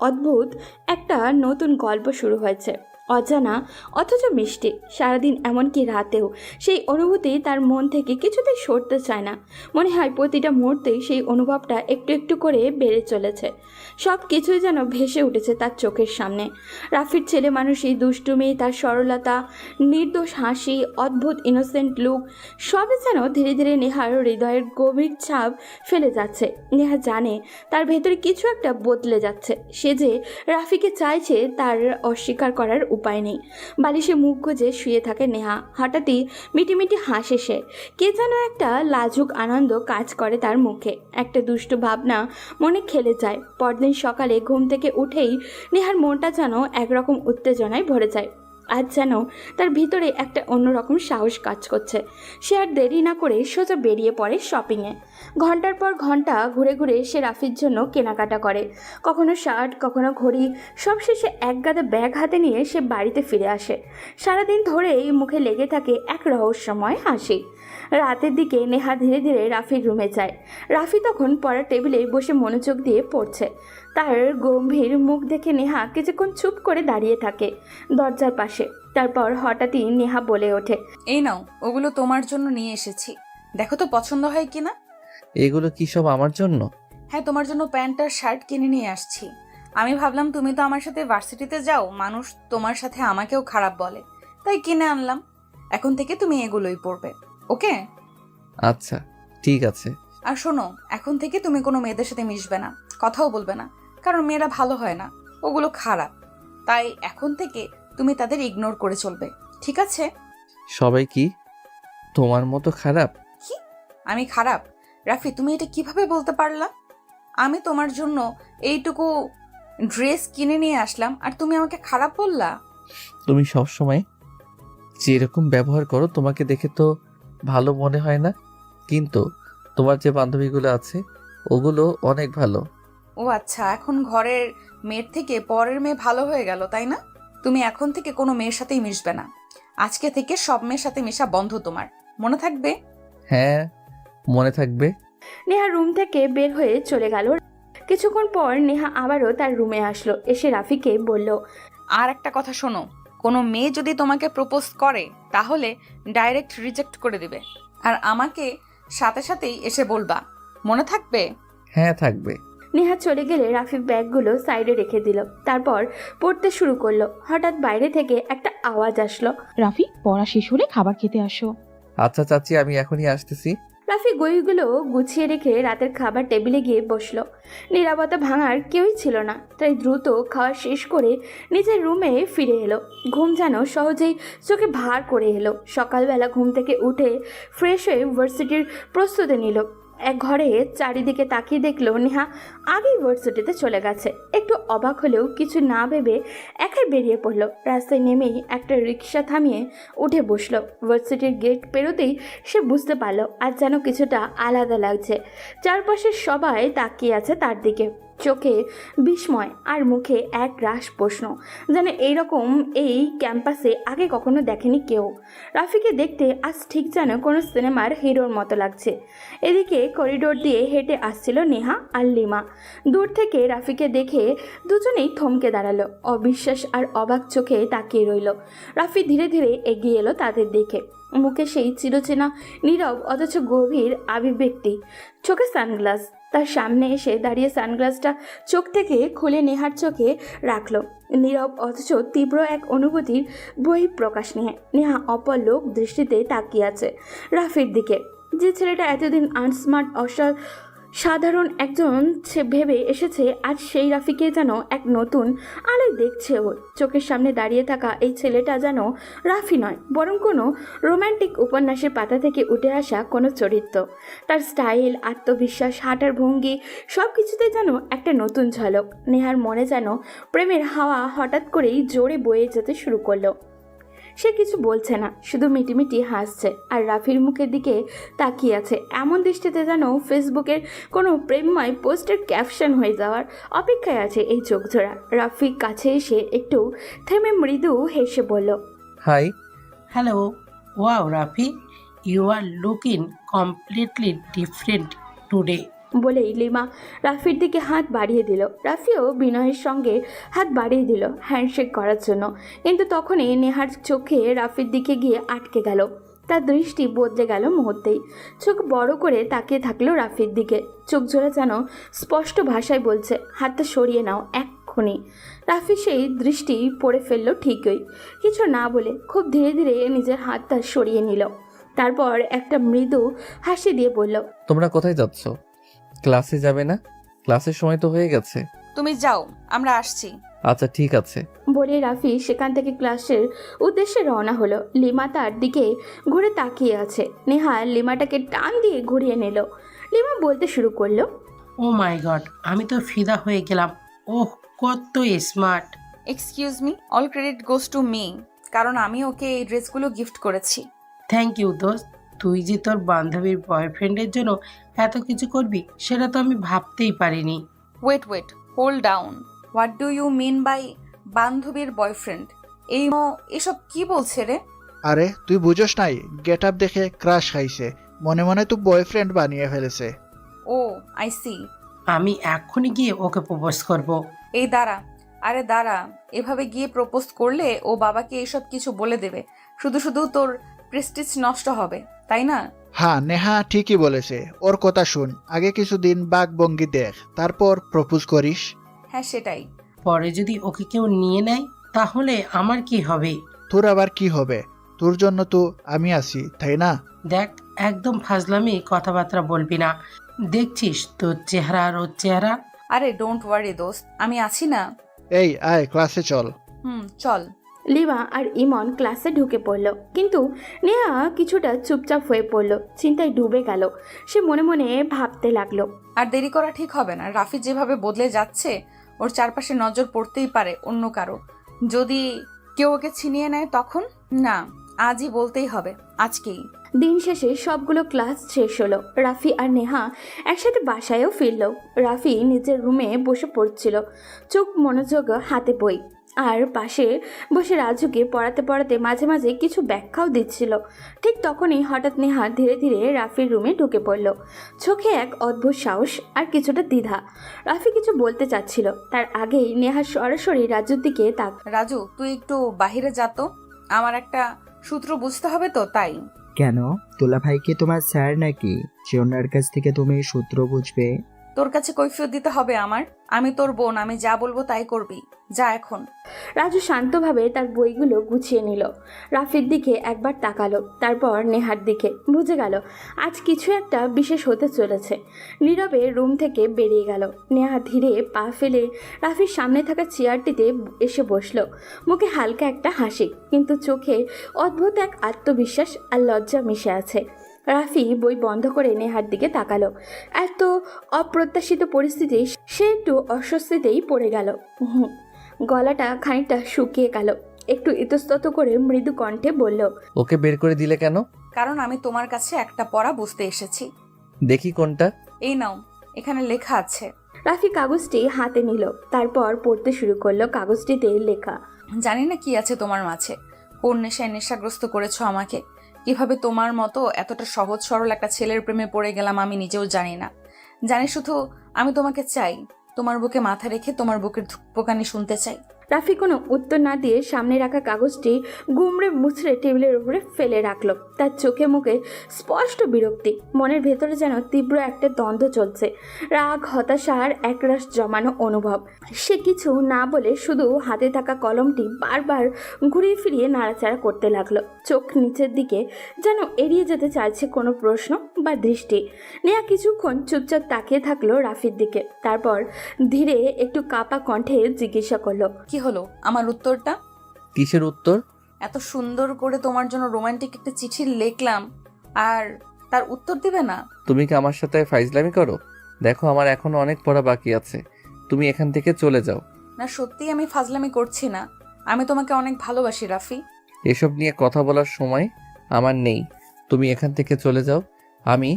অদ্ভুত একটা নতুন গল্প শুরু হয়েছে। অজানা অথচ মিষ্টি। সারাদিন এমনকি রাতেও সেই অনুভূতি তার মন থেকে কিছুতেই সরতে চায় না। মনে হয় প্রতিটা মুহূর্তেই সেই অনুভবটা একটু একটু করে বেড়ে চলেছে। সব কিছুই যেন ভেসে উঠেছে তার চোখের সামনে। রাফির ছেলে মানুষই, দুষ্টুমি, তার সরলতা, নির্দোষ হাসি, অদ্ভুত ইনোসেন্ট লুক, সবই যেন ধীরে ধীরে নেহার হৃদয়ের গভীর ছাপ ফেলে যাচ্ছে। নেহা জানে তার ভেতরে কিছু একটা বদলে যাচ্ছে। সে যে রাফিকে চাইছে তার অস্বীকার করার উপায় নেই। বালিশে মুখ গুজে শুয়ে থাকে নেহা। হঠাৎই মিটিমিটি হাসে সে। কে যেন একটা লাজুক আনন্দ কাজ করে তার মুখে। একটা দুষ্টু ভাবনা মনে খেলে যায়। পরদিন সকালে ঘুম থেকে উঠেই নেহার মনটা যেন একরকম উত্তেজনায় ভরে যায়। আজ যেন তার ভিতরে একটা অন্যরকম সাহস কাজ করছে। সে আর দেরি না করে সোজা বেরিয়ে পড়ে শপিংয়ে। ঘন্টার পর ঘন্টা ঘুরে ঘুরে সে রাফির জন্য কেনাকাটা করে। কখনো শার্ট, কখনো ঘড়ি, সবশেষে এক গাদা ব্যাগ হাতে নিয়ে সে বাড়িতে ফিরে আসে। সারাদিন ধরেই মুখে লেগে থাকে এক রহস্যময় হাসি। রাতের দিকে নেহা ধীরে ধীরে রাফির রুমে যায়। রাফি তখন পড়ার টেবিলে বসে মনোযোগ দিয়ে পড়ছে। তার গম্ভীর মুখ দেখে নেহা কিছুক্ষণ চুপ করে দাঁড়িয়ে থাকে দরজার পাশে। তারপর হঠাৎই নেহা বলে ওঠে, এই নাও, ওগুলো তোমার জন্য নিয়ে এসেছি, দেখো তো পছন্দ হয় কিনা। এগুলো কি সব আমার জন্য? হ্যাঁ, তোমার জন্য প্যান্ট আর শার্ট কিনে নিয়ে আসছি। আমি ভাবলাম তুমি তো আমার সাথে ভার্সিটিতে যাও, মানুষ তোমার সাথে আমাকেও খারাপ বলে, তাই কিনে আনলাম। এখন থেকে তুমি এগুলোই পরবে, ওকে? আচ্ছা, ঠিক আছে। আর শোনো, এখন থেকে তুমি কোনো মেয়েদের সাথে মিশবে না, কথাও বলবে না, কারণ মেয়েরা ভালো হয় না, ওগুলো খারাপ। তাই এখন থেকে তুমি তাদের ইগনোর করে চলবে, ঠিক আছে? সবাই কি তোমার মতো খারাপ? আমি খারাপ? রাফি, তুমি এটা কিভাবে বলতে পারলা? আমি তোমার জন্য এইটুকু ড্রেস কিনে নিয়ে আসলাম আর তুমি আমাকে খারাপ বললা? তুমি সবসময় যেরকম ব্যবহার করো তোমাকে দেখে তো ভালো মনে হয় না, কিন্তু তোমার যে বান্ধবীগুলো আছে ওগুলো অনেক ভালো। ও আচ্ছা, এখন ঘরের মেয়ের থেকে পরের মেয়ে ভালো হয়ে গেল, তাই না? তুমি এখন থেকে কোনো মেয়ের সাথেই মিশবে না। আজকে থেকে সব মেয়ের সাথে মেশা বন্ধ, তোমার মনে থাকবে? হ্যাঁ, মনে থাকবে। নেহা রুম থেকে বের হয়ে চলে গেল। কিছুক্ষণ পর নেহা আবারও তার রুমে আসলো, এসে রাফিকে বলল, আর একটা কথা শোনো, কোনো মেয়ে যদি তোমাকে প্রপোজ করে তাহলে ডাইরেক্ট রিজেক্ট করে দিবে, আর আমাকে সাথে সাথেই এসে বলবা। মনে থাকবে? হ্যাঁ, থাকবে। নেহা চলে গেলে রাফি ব্যাগগুলো সাইডে রেখে দিল, তারপর পড়তে শুরু করলো। হঠাৎ বাইরে থেকে একটা আওয়াজ আসলো। রাফি, পড়া শেষ হলে খাবার খেতে আসো। আচ্ছা চাচি, আমি এখনই আসতেছি। রাফি বইগুলো গুছিয়ে রেখে রাতের খাবার টেবিলে গিয়ে বসলো। নীরবতা ভাঙার কেউই ছিল না, তাই দ্রুত খাওয়া শেষ করে নিজের রুমে ফিরে এলো। ঘুম যেন সহজেই চোখে ভার করে এলো। সকালবেলা ঘুম থেকে উঠে ফ্রেশ হয়ে ভার্সিটির প্রস্তুতি নিল। এক ঘরে চারিদিকে তাকিয়ে দেখলো নেহা আগেই ভার্সিটিতে চলে গেছে। একটু অবাক হলেও কিছু না ভেবে একাই বেরিয়ে পড়লো। রাস্তায় নেমেই একটা রিক্সা থামিয়ে উঠে বসলো। ভার্সিটির গেট পেরোতেই সে বুঝতে পারলো আজ যেন কিছুটা আলাদা লাগছে। চারপাশের সবাই তাকিয়ে আছে তার দিকে, চোখে বিস্ময় আর মুখে এক রাশ প্রশ্ন, যেন এইরকম এই ক্যাম্পাসে আগে কখনো দেখেনি কেউ। রাফিকে দেখতে আজ ঠিক যেন কোনো সিনেমার হিরোর মতো লাগছে। এদিকে করিডোর দিয়ে হেঁটে আসছিল নেহা আর লিমা। দূর থেকে রাফিকে দেখে দুজনেই থমকে দাঁড়ালো, অবিশ্বাস আর অবাক চোখে তাকিয়ে রইল। রাফি ধীরে ধীরে এগিয়ে এলো তাদের দিকে, মুখে সেই চিরচেনা নীরব অথচ গভীর আভিব্যক্তি, চোখে সানগ্লাস। তার সামনে এসে দাঁড়িয়ে সানগ্লাসটা চোখ থেকে খুলে নেহার চোখে রাখলো। নীরব অথচ তীব্র এক অনুভূতির বহিঃপ্রকাশ নিয়ে নেহা অপলক দৃষ্টিতে তাকিয়ে আছে রাফির দিকে। যে ছেলেটা এতদিন আনস্মার্ট সাধারণ একজন ভেবে এসেছে, আজ সেই রাফিকে যেন এক নতুন আলোয় দেখছে ও। চোখের সামনে দাঁড়িয়ে থাকা এই ছেলেটা যেন রাফি নয়, বরং কোনো রোম্যান্টিক উপন্যাসের পাতা থেকে উঠে আসা কোনো চরিত্র। তার স্টাইল, আত্মবিশ্বাস, হাঁটার ভঙ্গি সব কিছুতে যেন একটা নতুন ঝলক। নেহার মনে যেন প্রেমের হাওয়া হঠাৎ করেই জোরে বয়ে যেতে শুরু করলো। সে কিছু বলছে না, শুধু মিটিমিটি হাসছে আর রাফির মুখের দিকে তাকিয়ে আছে এমন দৃষ্টিতে যেন ফেসবুকের কোনো প্রেমময় পোস্টের ক্যাপশন হয়ে যাওয়ার অপেক্ষায় আছে এই চোখজোড়া। রাফির কাছে এসে একটু থেমে মৃদু হেসে বলল, hi. Hello. Wow Rafi, you are looking completely different today. বলেই লিমা রাফির দিকে হাত বাড়িয়ে দিল। রাফিও বিনয়ের সঙ্গে হাত বাড়িয়ে দিল হ্যান্ডশেক করার জন্য, কিন্তু তখনই নেহার চোখে রাফির দিকে গিয়ে আটকে গেল। তার দৃষ্টি বদলে গেল মুহূর্তেই। চোখ বড় করে তাকিয়ে থাকলো রাফির দিকে, চোখ জোড়া যেন স্পষ্ট ভাষায় বলছে, হাতটা সরিয়ে নাও এক্ষুনি। রাফি সেই দৃষ্টি পড়ে ফেললো ঠিকই, কিছু না বলে খুব ধীরে ধীরে নিজের হাতটা সরিয়ে নিল। তারপর একটা মৃদু হাসি দিয়ে বলল, তোমরা কোথায় যাচ্ছ? ক্লাসে যাবে না? ক্লাসের সময় তো হয়ে গেছে। তুমি যাও, আমরা আসছি। আচ্ছা ঠিক আছে। বলে রাফি সেখান থেকে ক্লাসের উদ্দেশ্যে রওনা হলো। লিমা তার দিকে ঘুরে তাকিয়ে আছে। নেহা লিমাটাকে টান দিয়ে ঘুরিয়ে নিল। লিমা বলতে শুরু করলো, ও মাই গড, আমি তো ফিদা হয়ে গেলাম। ওহ, কত smart. Excuse me, all credit goes to me, কারণ আমি ওকে এই ড্রেসগুলো গিফট করেছি। থ্যাংক ইউ দোস্ত। তুই যে তোর বান্ধবীর বয়ফ্রেন্ডের জন্য এত কিছু করবি সেটা তো আমি ভাবতেই পারিনি। Wait, hold down. What do you mean by বান্ধবীর বয়ফ্রেন্ড? এসব কি বলছে রে? আরে তুই বুঝোস নাই, গেট আপ দেখে ক্রাশ খাইছে, মনে মনে তো বয়ফ্রেন্ড বানিয়ে ফেলেছে। ও আই সি। আমি এক্ষুনি গিয়ে ওকে প্রপোজ করব। এই দাঁড়া, আরে দাঁড়া, এভাবে গিয়ে প্রপোজ করলে ও বাবাকে এসব কিছু বলে দেবে, শুধু শুধু তোর প্রেস্টিজ নষ্ট হবে, তাই না? হ্যাঁ, নেহা ঠিকই বলেছে, ওর কথা শুন, আগে কিছুদিন বাঘভঙ্গি দেখ, তারপর প্রপোজ করিস। হ্যাঁ সেটাই। পরে যদি ওকে কেউ নিয়ে নেয় তাহলে আমার কি হবে? তোর আবার কি হবে? তোর জন্য তো আমি আছি, তাই না? দেখ, একদম ফাজলামি কথাবার্তা বলবি না। দেখছিস তোর চেহারা আর ওর চেহারা। আরে ডোন্ট ওয়ারি দোস্ত, আমি আছি না। এই আয় ক্লাসে চল। চল। লিমা আর ইমন ক্লাসে ঢুকে পড়ল, কিন্তু নেহা কিছুটা চুপচাপ হয়ে পড়ল, চিন্তায় ডুবে গেল। সে মনে মনে ভাবতে লাগলো, আর দেরি করা ঠিক হবে না। রাফি যেভাবে বদলে যাচ্ছে, ওর চারপাশে নজর পড়তেই পারে অন্য কারো। যদি কেউ ওকে ছিনিয়ে নেয় তখন? না, আজই বলতেই হবে, আজকেই। দিন শেষে সবগুলো ক্লাস শেষ হলো। রাফি আর নেহা একসাথে বাসায়ও ফিরল। রাফি নিজের রুমে বসে পড়ছিল, চোখ মনোযোগ, হাতে বই, আর পাশে বসে রাজুকে পড়াতে পড়াতে মাঝে মাঝে কিছু ব্যাখ্যাও দিচ্ছিল। ঠিক তখনই হঠাৎ নেহা ধীরে ধীরে রাফির রুমে ঢুকে পড়ল, চোখে এক অদ্ভুত সাহস আর কিছুটা দ্বিধা। রাফি কিছু বলতে চাচ্ছিল, তার আগেই নেহা সরাসরি রাজুর দিকে তাক। রাজু, তুই একটু বাহিরে যা তো, আমার একটা সূত্র বুঝতে হবে তো, তাই। কেন? দুলাভাই কি তোমার স্যার নাকি যে ওনার কাছ থেকে তুমি সূত্র বুঝবে? তোর কাছে কৈফিয়ত দিতে হবে আমার? আমি তোর বোন, আমি যা বলবো তাই করবি, যা এখন। রাজু শান্তভাবে তার বইগুলো গুছিয়ে নিল, রাফির দিকে একবার তাকালো, তারপর নেহার দিকে। বুঝে গেল আজ কিছু একটা বিশেষ হতে চলেছে। নীরবে রুম থেকে বেরিয়ে গেল। নেহা ধীরে পা ফেলে রাফির সামনে থাকা চেয়ারটিতে এসে বসলো, মুখে হালকা একটা হাসি, কিন্তু চোখে অদ্ভুত এক আত্মবিশ্বাস আর লজ্জা মিশে আছে। রাফি বই বন্ধ করে নেহার দিকে তাকালো। এত অপ্রত্যাশিত পরিস্থিতি সে একটু অস্বস্তিতেই পড়ে গেল। গলাটা খানিকটা শুকিয়ে গেল, একটু ইতস্তত করে মৃদু কণ্ঠে বলল, ওকে বের করে দিলে কেন? কারণ আমি তোমার কাছে একটা পড়া বুঝতে এসেছি। দেখি কোনটা। এই নাও, এখানে লেখা আছে। রাফি কাগজটি হাতে নিল, তারপর পড়তে শুরু করলো। কাগজটিতে লেখা, জানি না কি আছে তোমার মাঝে, কোন নেশায় নেশাগ্রস্ত করেছো আমাকে, কিভাবে তোমার মতো এতটা সহজ সরল একটা ছেলের প্রেমে পড়ে গেলাম আমি নিজেও জানি না। জানি শুধু আমি তোমাকে চাই, তোমার বুকে মাথা রেখে তোমার বুকের ধুকপোকানি শুনতে চাই। রাফি কোনো উত্তর না দিয়ে সামনে রাখা কাগজটি গুমড়ে মুচড়ে টেবিলের উপরে ফেলে রাখলো। তার চোখে মুখে স্পষ্ট বিরক্তি, মনের ভেতরে যেন তীব্র একটা দ্বন্দ্ব চলছে, রাগ, হতাশার একরাশ জমানো অনুভব। সে কিছু না বলে শুধু হাতে থাকা কলমটি বারবার ঘুরিয়ে ফিরিয়ে নাড়াচাড়া করতে লাগলো, চোখ নিচের দিকে, যেন এড়িয়ে যেতে চাইছে কোনো প্রশ্ন বা দৃষ্টি। নেহা কিছুক্ষণ চুপচাপ তাকিয়ে থাকলো রাফির দিকে, তারপর ধীরে একটু কাঁপা কণ্ঠে জিজ্ঞাসা করলো, কি হলো আমার উত্তরটা? কিসের উত্তর? এত সুন্দর করে তোমার জন্য রোমান্টিক একটা চিঠি লিখলাম, আর তার উত্তর দিবে না? তুমি কি আমার সাথে ফাইজলামি করো? দেখো আমার এখনো অনেক পড়া বাকি আছে, তুমি এখান থেকে চলে যাও। না, সত্যি আমি ফাজলামি করছি না, আমি তোমাকে অনেক ভালোবাসি রাফি। এসব নিয়ে কথা বলার সময় আমার নেই, তুমি এখান থেকে চলে যাও। আমি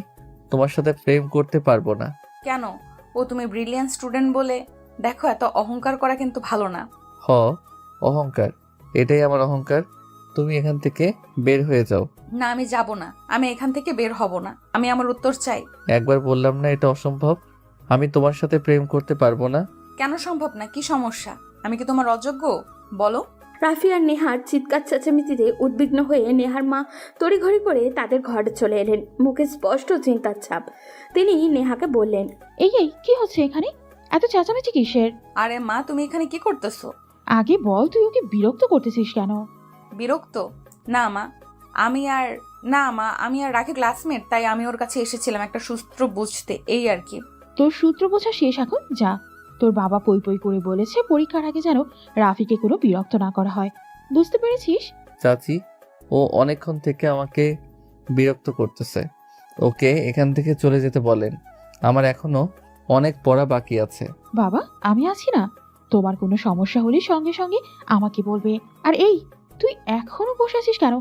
তোমার সাথে প্রেম করতে পারবো না। কেন? ও তুমি ব্রিলিয়ান্ট স্টুডেন্ট বলে? দেখো, এত অহংকার করা কিন্তু ভালো না। অহংকার? এটাই আমার অহংকার। তুমি এখান থেকে বের হয়ে যাও। না, আমি যাব না, আমি এখান থেকে বের হব না, আমি আমার উত্তর চাই। একবার বললাম না এটা অসম্ভব, আমি তোমার সাথে প্রেম করতে পারবো না। কেন সম্ভব না? কি সমস্যা? আমি কি তোমার অযোগ্য? বলো। রাফি আর নেহার চিৎকার চেঁচামেচিতে উদ্বিগ্ন হয়ে নেহার মা তড়িঘড়ি করে তাদের ঘরে চলে এলেন, মুখে স্পষ্ট চিন্তার ছাপ। তিনি নেহাকে বললেন, এই এই কি হচ্ছে এখানে? এত চেঁচামেচি কিসের? আরে মা, তুমি এখানে কি করতেছো? আগে বল, তুই ওকে বিরক্ত করতেছিস কেন? বিরক্ত? না মা, আমি আর রাখি ক্লাসমেট, তাই আমি ওর কাছে এসেছিলাম একটা সূত্র বুঝতে, এই আর কি। তোর সূত্র বোঝা শেষ এখন, যা। তোর বাবা পই পই করে বলেছে পরীক্ষার আগে যেন রাফিকে কোনো বিরক্ত না করা হয়, বুঝতে পেরেছিস? চাচি, ও অনেকক্ষণ থেকে আমাকে বিরক্ত করতেছে, ওকে এখান থেকে চলে যেতে বলেন, আমার এখনো অনেক পড়া বাকি আছে। বাবা, আমি আছি না, তোমার কোনো সমস্যা হলে সঙ্গে সঙ্গে আমাকে বলবে। আর এই, তুই এখনো বসে আছিস কেন?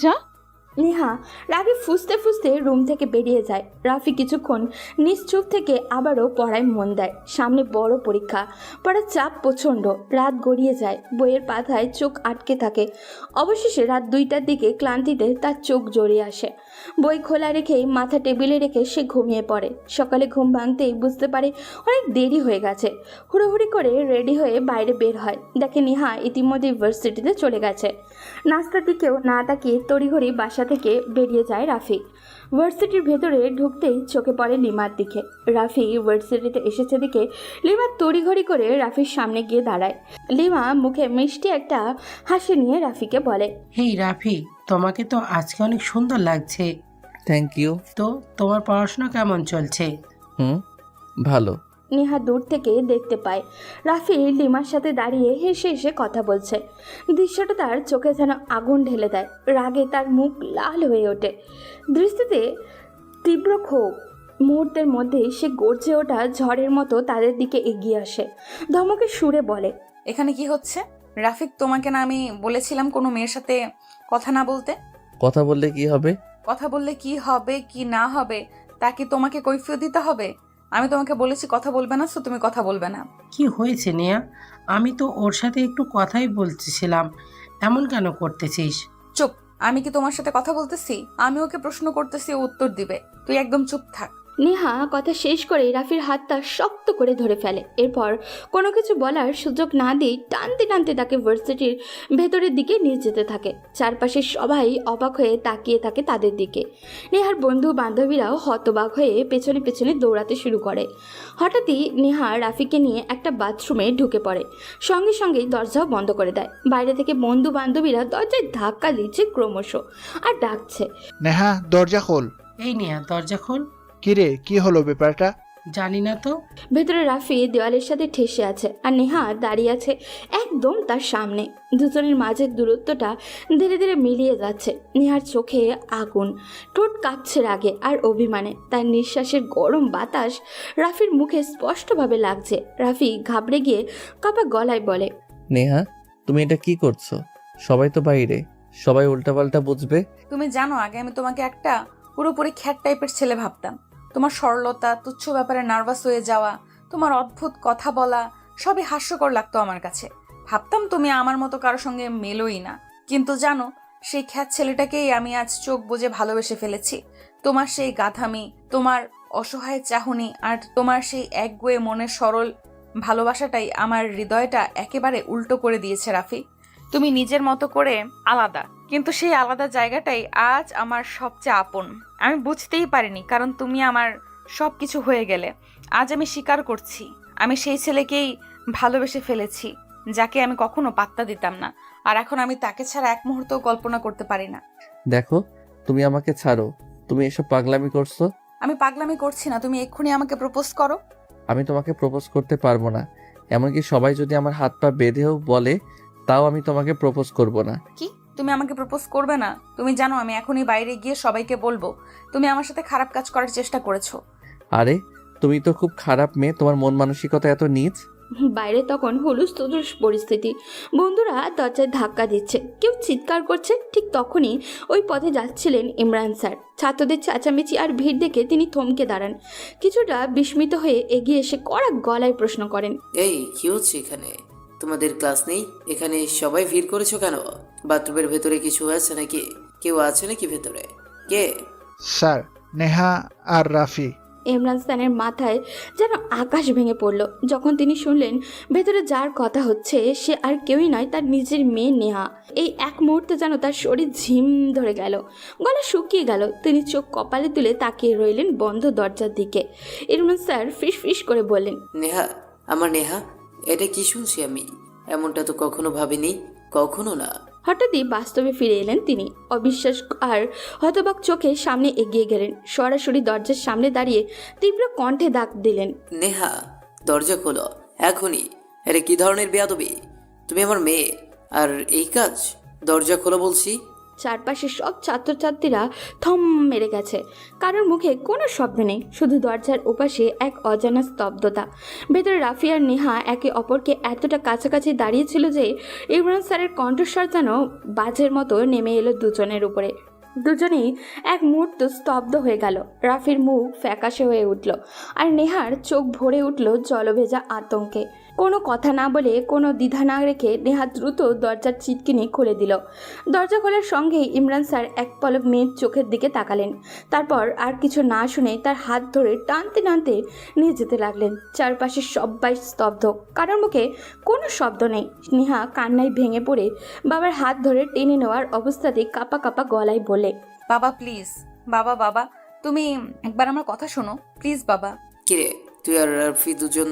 যা। নেহা রাগে ফুঁসতে ফুঁসতে রুম থেকে বেরিয়ে যায়। রাফি কিছুক্ষণ নিশ্চুপ থেকে আবারও পড়ায় মন দেয়। সামনে বড় পরীক্ষা, পড়ার চাপ প্রচণ্ড। রাত গড়িয়ে যায়, বইয়ের পাতায় চোখ আটকে থাকে। অবশেষে রাত 2টার দিকে ক্লান্তিতে তার চোখ জড়িয়ে আসে। বই খোলা রেখেই মাথা টেবিলে রেখে সে ঘুমিয়ে পড়ে। সকালে ঘুম ভাঙতেই বুঝতে পারে অনেক দেরি হয়ে গেছে। হুড়োহুড়ি করে রেডি হয়ে বাইরে বের হয়, দেখে নেহা ইতিমধ্যে ইউনিভার্সিটিতে চলে গেছে। নাস্তার দিকেও না তাকিয়ে তড়িঘড়ি বাসা থেকে বেরিয়ে যায় রাফি। ভার্সিটির ভেতরে ঢুকতেই চোখে পড়ে লিমার দিকে। রাফি ভার্সিটিতে এসেছে দিকে লিমা তড়িঘড়ি করে রাফির সামনে গিয়ে দাঁড়ায়। লিমা মুখে মিষ্টি একটা হাসি নিয়ে রাফিকে বলে, হেই রাফি, তোমাকে তো আজকে অনেক সুন্দর লাগছে। Thank you. তো তোমার পড়াশোনা কেমন চলছে? ভালো। নেহা দূর থেকে দেখতে পায় রাফি লিমার সাথে দাঁড়িয়ে হেসে হেসে কথা বলছে। দৃশ্যটা তার চোখে যেন আগুন ঢেলে দেয়। রাগে তার মুখ লাল হয়ে ওঠে, দৃষ্টিতে তীব্র ক্ষোভ। মুহূর্তের মধ্যে সে গর্জে ওঠা ঝড়ের মতো তাদের দিকে এগিয়ে আসে, ধমকে সুরে বলে, এখানে কি হচ্ছে? রাফিক, তোমাকে না আমি বলেছিলাম কোনো মেয়ের সাথে কথা না বলতে? কথা বললে কি হবে? কথা বললে কি হবে কি না হবে তা কি তোমাকে কৈফিয়ত দিতে হবে? আমি তোমাকে বলেছি কথা বলবে না, তো তুমি কথা বলবে না। কি হয়েছে নেহা? আমি তো ওর সাথে একটু কথাই বলতেছিলাম, এমন কেন করতেছিস? চুপ। আমি কি তোমার সাথে কথা বলতেছি? আমি ওকে প্রশ্ন করতেছি, ও উত্তর দিবে। তুই একদম চুপ থাক। নেহা কথা শেষ করে রাফির হাতটা শক্ত করে ধরে ফেলে। এরপর কোনো কিছু বলার সুযোগ না দিয়ে টানতে টানতে তাকে ভার্সিটির ভেতরের দিকে নিয়ে যেতে থাকে। চারপাশে সবাই অবাক হয়ে তাকিয়ে থাকে তাদের দিকে। নেহার বন্ধু বান্ধবীরাও হতবাক হয়ে পেছনে পেছনে দৌড়াতে শুরু করে। হঠাৎই নেহা রাফিকে নিয়ে একটা বাথরুমে ঢুকে পড়ে, সঙ্গে সঙ্গেই দরজাও বন্ধ করে দেয়। বাইরে থেকে বন্ধু বান্ধবীরা দরজায় ধাক্কা দিচ্ছে ক্রমশ আর ডাকছে, নেহা দরজা খোল। এই নেহা দরজা খোল। কিরে, কি হলো ব্যাপারটা? জানি না তো। ভেতরে রাফি দেওয়ালের সাথে ঠেসে আছে আর নেহা দাঁড়িয়ে আছে একদম তার সামনে। দুজনের মাঝের দূরত্বটা ধীরে ধীরে মিলিয়ে যাচ্ছে। নেহার চোখে আগুন, ঠোঁট কাঁপছে রাগে আর অভিমানে। তার নিঃশ্বাসের গরম বাতাস রাফির মুখে স্পষ্টভাবে লাগছে। রাফি ঘাবড়ে গিয়ে কাপা গলায় বলে, নেহা, তুমি এটা কি করছো? সবাই তো বাইরে, সবাই উল্টাপাল্টা বুঝবে। তুমি জানো, আগে আমি তোমাকে একটা পুরোপুরি খ্যাট টাইপের ছেলে ভাবতাম। তোমার সরলতা, তুচ্ছ ব্যাপারে নার্ভাস হয়ে যাওয়া, তোমার অদ্ভুত কথা বলা সবই হাস্যকর লাগতো আমার কাছে। ভাবতাম তুমি আমার মতো কারোর সঙ্গে মেলোই না। কিন্তু জানো, সেই খ্যাত ছেলেটাকেই আমি আজ চোখ বুজে ভালোবেসে ফেলেছি। তোমার সেই গাধামি, তোমার অসহায় চাহনি আর তোমার সেই একগুঁয়ে মনের সরল ভালোবাসাটাই আমার হৃদয়টা একেবারে উল্টো করে দিয়েছে রাফি। তুমি নিজের মতো করে আলাদা, কিন্তু সেই আলাদা জায়গাটাই আজ আমার সবচেয়ে আপন। আমি বুঝতেই পারিনি, কারণ তুমি আমার সব কিছু হয়ে গেলে। আজ আমি স্বীকার করছি, আমি সেই ছেলেকেই ভালোবেসে ফেলেছি যাকে আমি কখনো পাত্তা দিতাম না। আর এখন আমি তাকে ছাড়া এক মুহূর্তও কল্পনা করতে পারি না। দেখো, তুমি আমাকে ছাড়ো। তুমি এসব পাগলামি করছো। আমি পাগলামি করছি না, তুমি এক্ষুনি আমাকে প্রপোজ করো। আমি তোমাকে প্রপোজ করতে পারবো না। এমনকি সবাই যদি আমার হাত পা বেঁধেও বলে, তাও আমি তোমাকে প্রপোজ করব না। কি? তুমি আমাকে প্রপোজ করবে না? তুমি জানো আমি এখনই বাইরে গিয়ে সবাইকে বলবো তুমি আমার সাথে খারাপ কাজ করার চেষ্টা করেছো। আরে, তুমি তো খুব খারাপ মেয়ে, তোমার মন মানসিকতা এত নীচ। বাইরে তখন হুলুস তুলুস পরিস্থিতি। বন্ধুরা দরজায় ধাক্কা দিচ্ছে, কেউ চিৎকার করছে। ঠিক তখনই ওই পথে যাচ্ছিলেন ইমরান স্যার। ছাত্রদের চেঁচামেচি আর ভিড় দেখে তিনি থমকে দাঁড়ান। কিছুটা বিস্মিত হয়ে এগিয়ে এসে কড়া গলায় প্রশ্ন করেন, এই কি হচ্ছে এখানে? তোমাদের ক্লাস নেই? এখানে সবাই ভিড় করেছো কেন? বাথরুমের ভেতরে কিছু আছে নাকি? কেউ আছে নাকি ভেতরে? কে? স্যার, নেহা আর রাফি। ইমরান স্যারের মাথায় যেন আকাশ ভেঙে পড়ল যখন তিনি শুনলেন ভেতরে যার কথা হচ্ছে সে আর কেউই নয়, তার নিজের মেয়ে নেহা। এই এক মুহূর্তে যেন তার শরীর ঝিম ধরে গেল, গলা শুকিয়ে গেল। তিনি চোখ কপালে তুলে তাকিয়ে রইলেন বন্ধ দরজার দিকে। ইমরান স্যার ফিস ফিস করে বললেন, নেহা, আমার নেহা, এটা কি শুনছি আমি? এমনটা তো কখনো ভাবিনি, কখনো না। হঠাৎই বাস্তবে ফিরে এলেন তিনি। অবিশ্বাস আর হতবাক চোখে সামনে এগিয়ে গেলেন। সরাসরি দরজার সামনে দাঁড়িয়ে তীব্র কণ্ঠে ডাক দিলেন, নেহা, দরজা খোলো এখনই। এটা কি ধরনের বেয়াদবি? তুমি আমার মেয়ে আর এই কাজ? দরজা খোলো বলছি। চারপাশে সব ছাত্রছাত্রীরা থম মেরে গেছে। কারোর মুখে কোনো শব্দ নেই, শুধু দরজার ওপাশে এক অজানা স্তব্ধতা। ভেতরে রাফি আর নেহা একে অপরকে এতটা কাছাকাছি দাঁড়িয়েছিল যে ইমরান স্যারের কণ্ঠস্বর যেন বাজের মতো নেমে এলো দুজনের উপরে। দুজনেই এক মুহূর্ত স্তব্ধ হয়ে গেল। রাফির মুখ ফ্যাকাশে হয়ে উঠল আর নেহার চোখ ভরে উঠল জলভেজা আতঙ্কে। কোনো কথা না বলে, কোনো দ্বিধা না রেখে নেহা দ্রুত দরজার চিটকিনি খুলে দিল। দরজা খোলার সঙ্গেই ইমরান স্যার এক পলক মেয়ের চোখের দিকে তাকালেন। তারপর আর কিছু না শুনে তার হাত ধরে টানতে টানতে নিয়ে যেতে লাগলেন। চারপাশে সবাই স্তব্ধ, কারোর মুখে কোনো শব্দ নেই। নেহা কান্নায় ভেঙে পড়ে বাবার হাত ধরে টেনে নেওয়ার অবস্থাতেই কাঁপা কাঁপা গলায় বলে, বাবা প্লিজ, বাবা বাবা তুমি একবার আমার কথা শোনো প্লিজ বাবা। কিরে, তুই আর রাফি দুজন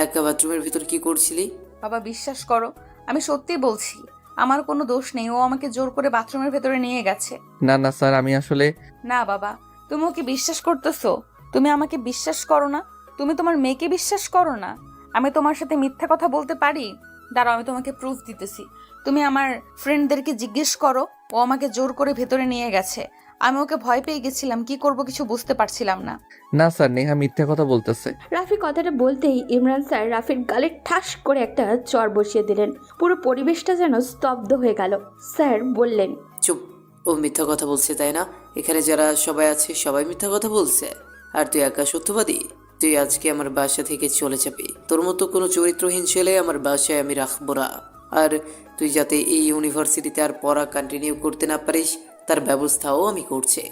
একা বাথরুমের ভিতর কি করছিলি? বাবা বিশ্বাস করো, আমি সত্যি বলছি, আমার কোনো দোষ নেই। ও আমাকে জোর করে বাথরুমের ভেতরে নিয়ে গেছে। না না স্যার, আমি আসলে... না বাবা, তুমি ওকে বিশ্বাস করতেছো? তুমি আমাকে বিশ্বাস করো না? তুমি তোমার মেয়েকে বিশ্বাস করো না? আমি তোমার সাথে মিথ্যা কথা বলতে পারি? দাঁড়াও, আমি তোমাকে প্রুফ দিতেছি। তুমি আমার ফ্রেন্ডদেরকে জিজ্ঞেস করো, ও আমাকে জোর করে ভেতরে নিয়ে গেছে। আমি ওকে ভয় পেয়ে গেছিলাম, কি করব কিছু বুঝতে পারছিলাম না। না স্যার, নেহা মিথ্যে কথা বলতেছে। রাফি কথাটা বলতেই ইমরান স্যার রাফির গালে ঠাস করে একটা চড় বসিয়ে দিলেন। পুরো পরিবেশটা যেন স্তব্ধ হয়ে গেল। স্যার বললেন, চুপ। ও মিথ্যা কথা বলছে তাই না? এখানে যারা সবাই আছে সবাই মিথ্যা কথা বলছে, আর তুই একা সত্যবাদী? তুই আজকে আমার বাসা থেকে চলে যাবি। তোর মতো কোনো চরিত্রহীন ছেলে আমার বাসায় আমি রাখবো না। আর তুই যাতে এই ইউনিভার্সিটিতে আর পড়া কন্টিনিউ করতে না পারিস তার ব্যবস্থাও আমি করছি।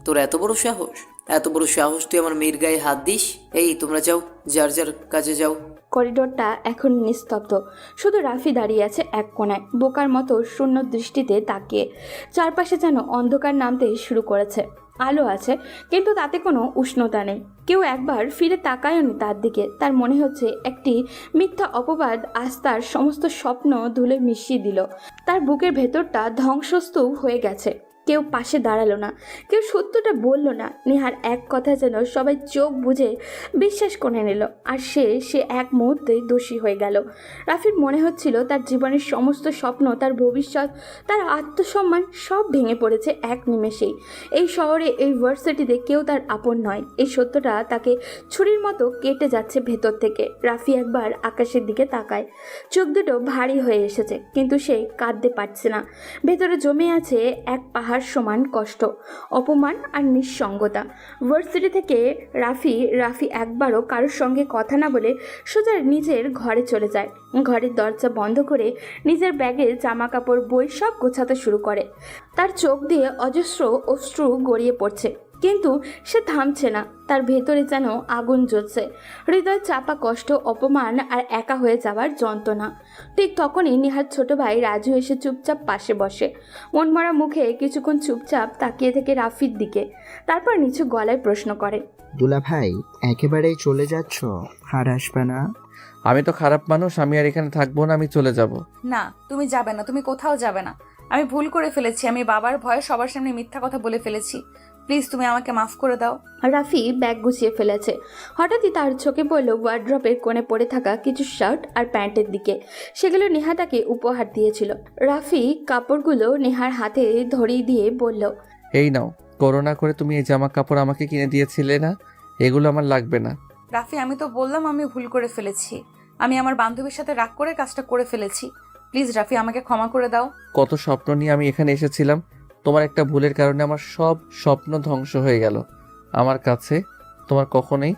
তোর এত বড় সাহস, এত বড় সাহস তুই আমার মেয়ের গায়ে হাত দিস? এই তোমরা যাও, যার যার কাজে যাও। করিডোরটা এখন নিস্তব্ধ। শুধু রাফি দাঁড়িয়ে আছে এক কোণায়, বোকার মতো শূন্য দৃষ্টিতে তাকিয়ে। চারপাশে যেন অন্ধকার নামতে শুরু করেছে। আলো আছে, কিন্তু তাতে কোনো উষ্ণতা নেই। কেউ একবার ফিরে তাকায়নি তার দিকে। তার মনে হচ্ছে একটি মিথ্যা অপবাদ আজ তার সমস্ত স্বপ্ন ধুলে মিশিয়ে দিল। তার বুকের ভেতরটা ধ্বংসস্তূপ হয়ে গেছে। কেউ পাশে দাঁড়ালো না, কেউ সত্যটা বলল না। নেহার এক কথা যেন সবাই চোখ বুজে বিশ্বাস করে নিল, আর সে এক মুহূর্তেই দোষী হয়ে গেল। রাফির মনে হচ্ছিল তার জীবনের সমস্ত স্বপ্ন, তার ভবিষ্যৎ, তার আত্মসম্মান সব ভেঙে পড়েছে এক নিমেষেই। এই শহরে, এই ভার্সিটিতে কেউ তার আপন নয়। এই সত্যটা তাকে ছুরির মতো কেটে যাচ্ছে ভেতর থেকে। রাফি একবার আকাশের দিকে তাকায়। চোখ দুটো ভারী হয়ে এসেছে, কিন্তু সে কাঁদতে পারছে না। ভেতরে জমে আছে এক পাহাড় সমান কষ্ট, অপমান আর নিঃসঙ্গতা। ভার্সিটি থেকে রাফি একবারও কারোর সঙ্গে কথা না বলে সোজা নিজের ঘরে চলে যায়। ঘরের দরজা বন্ধ করে নিজের ব্যাগে জামা কাপড়, বই সব গোছাতে শুরু করে। তার চোখ দিয়ে অজস্র অশ্রু গড়িয়ে পড়ছে, কিন্তু সে থামছে না। তার ভেতরে যেন আগুন জ্বলছে, হৃদয় চাপা কষ্ট, অপমান আর একা হয়ে যাওয়ার যন্ত্রণা। ঠিক তখনই নিহার ছোট ভাই রাজু এসে চুপচাপ পাশে বসে, মনমরা মুখে কিছুক্ষণ চুপচাপ তাকিয়ে থেকে রাফির দিকে, তারপর নিচু গলায় প্রশ্ন করে, দুলা ভাই একেবারেই চলে যাচ্ছ? আর আসবে না? আমি তো খারাপ মানুষ, আমি আর এখানে থাকবো না, আমি চলে যাব। না, তুমি যাবে না, তুমি কোথাও যাবে না। আমি ভুল করে ফেলেছি, আমি বাবার ভয়ে সবার সামনে মিথ্যা কথা বলে ফেলেছি। প্লিজ তুমি আমাকে মাফ করে দাও। রাফি ব্যাগ গুছিয়ে ফেলেছে। হঠাৎই তার চোখে পড়ল ওয়ার্ড্রপের কোণে পড়ে থাকা কিছু শার্ট আর প্যান্টের দিকে। সেগুলো নেহা তাকে উপহার দিয়েছিল। রাফি কাপড়গুলো নেহার হাতে ধরিয়ে দিয়ে বলল, এই নাও, করোনা করে তুমি এই জামা কাপড় আমাকে কিনে দিয়েছিলে না, এগুলো আমার লাগবে না। রাফি, আমি তো বললাম আমি ভুল করে ফেলেছি। আমি আমার বান্ধবীর সাথে রাগ করে কাজটা করে ফেলেছি। প্লিজ রাফি, আমাকে ক্ষমা করে দাও। কত স্বপ্ন নিয়ে আমি এখানে এসেছিলাম, তোমার একটা ভুলের কারণে আমার সব স্বপ্ন ধ্বংস হয়ে গেল। আমার কাছে তোমার কখনোই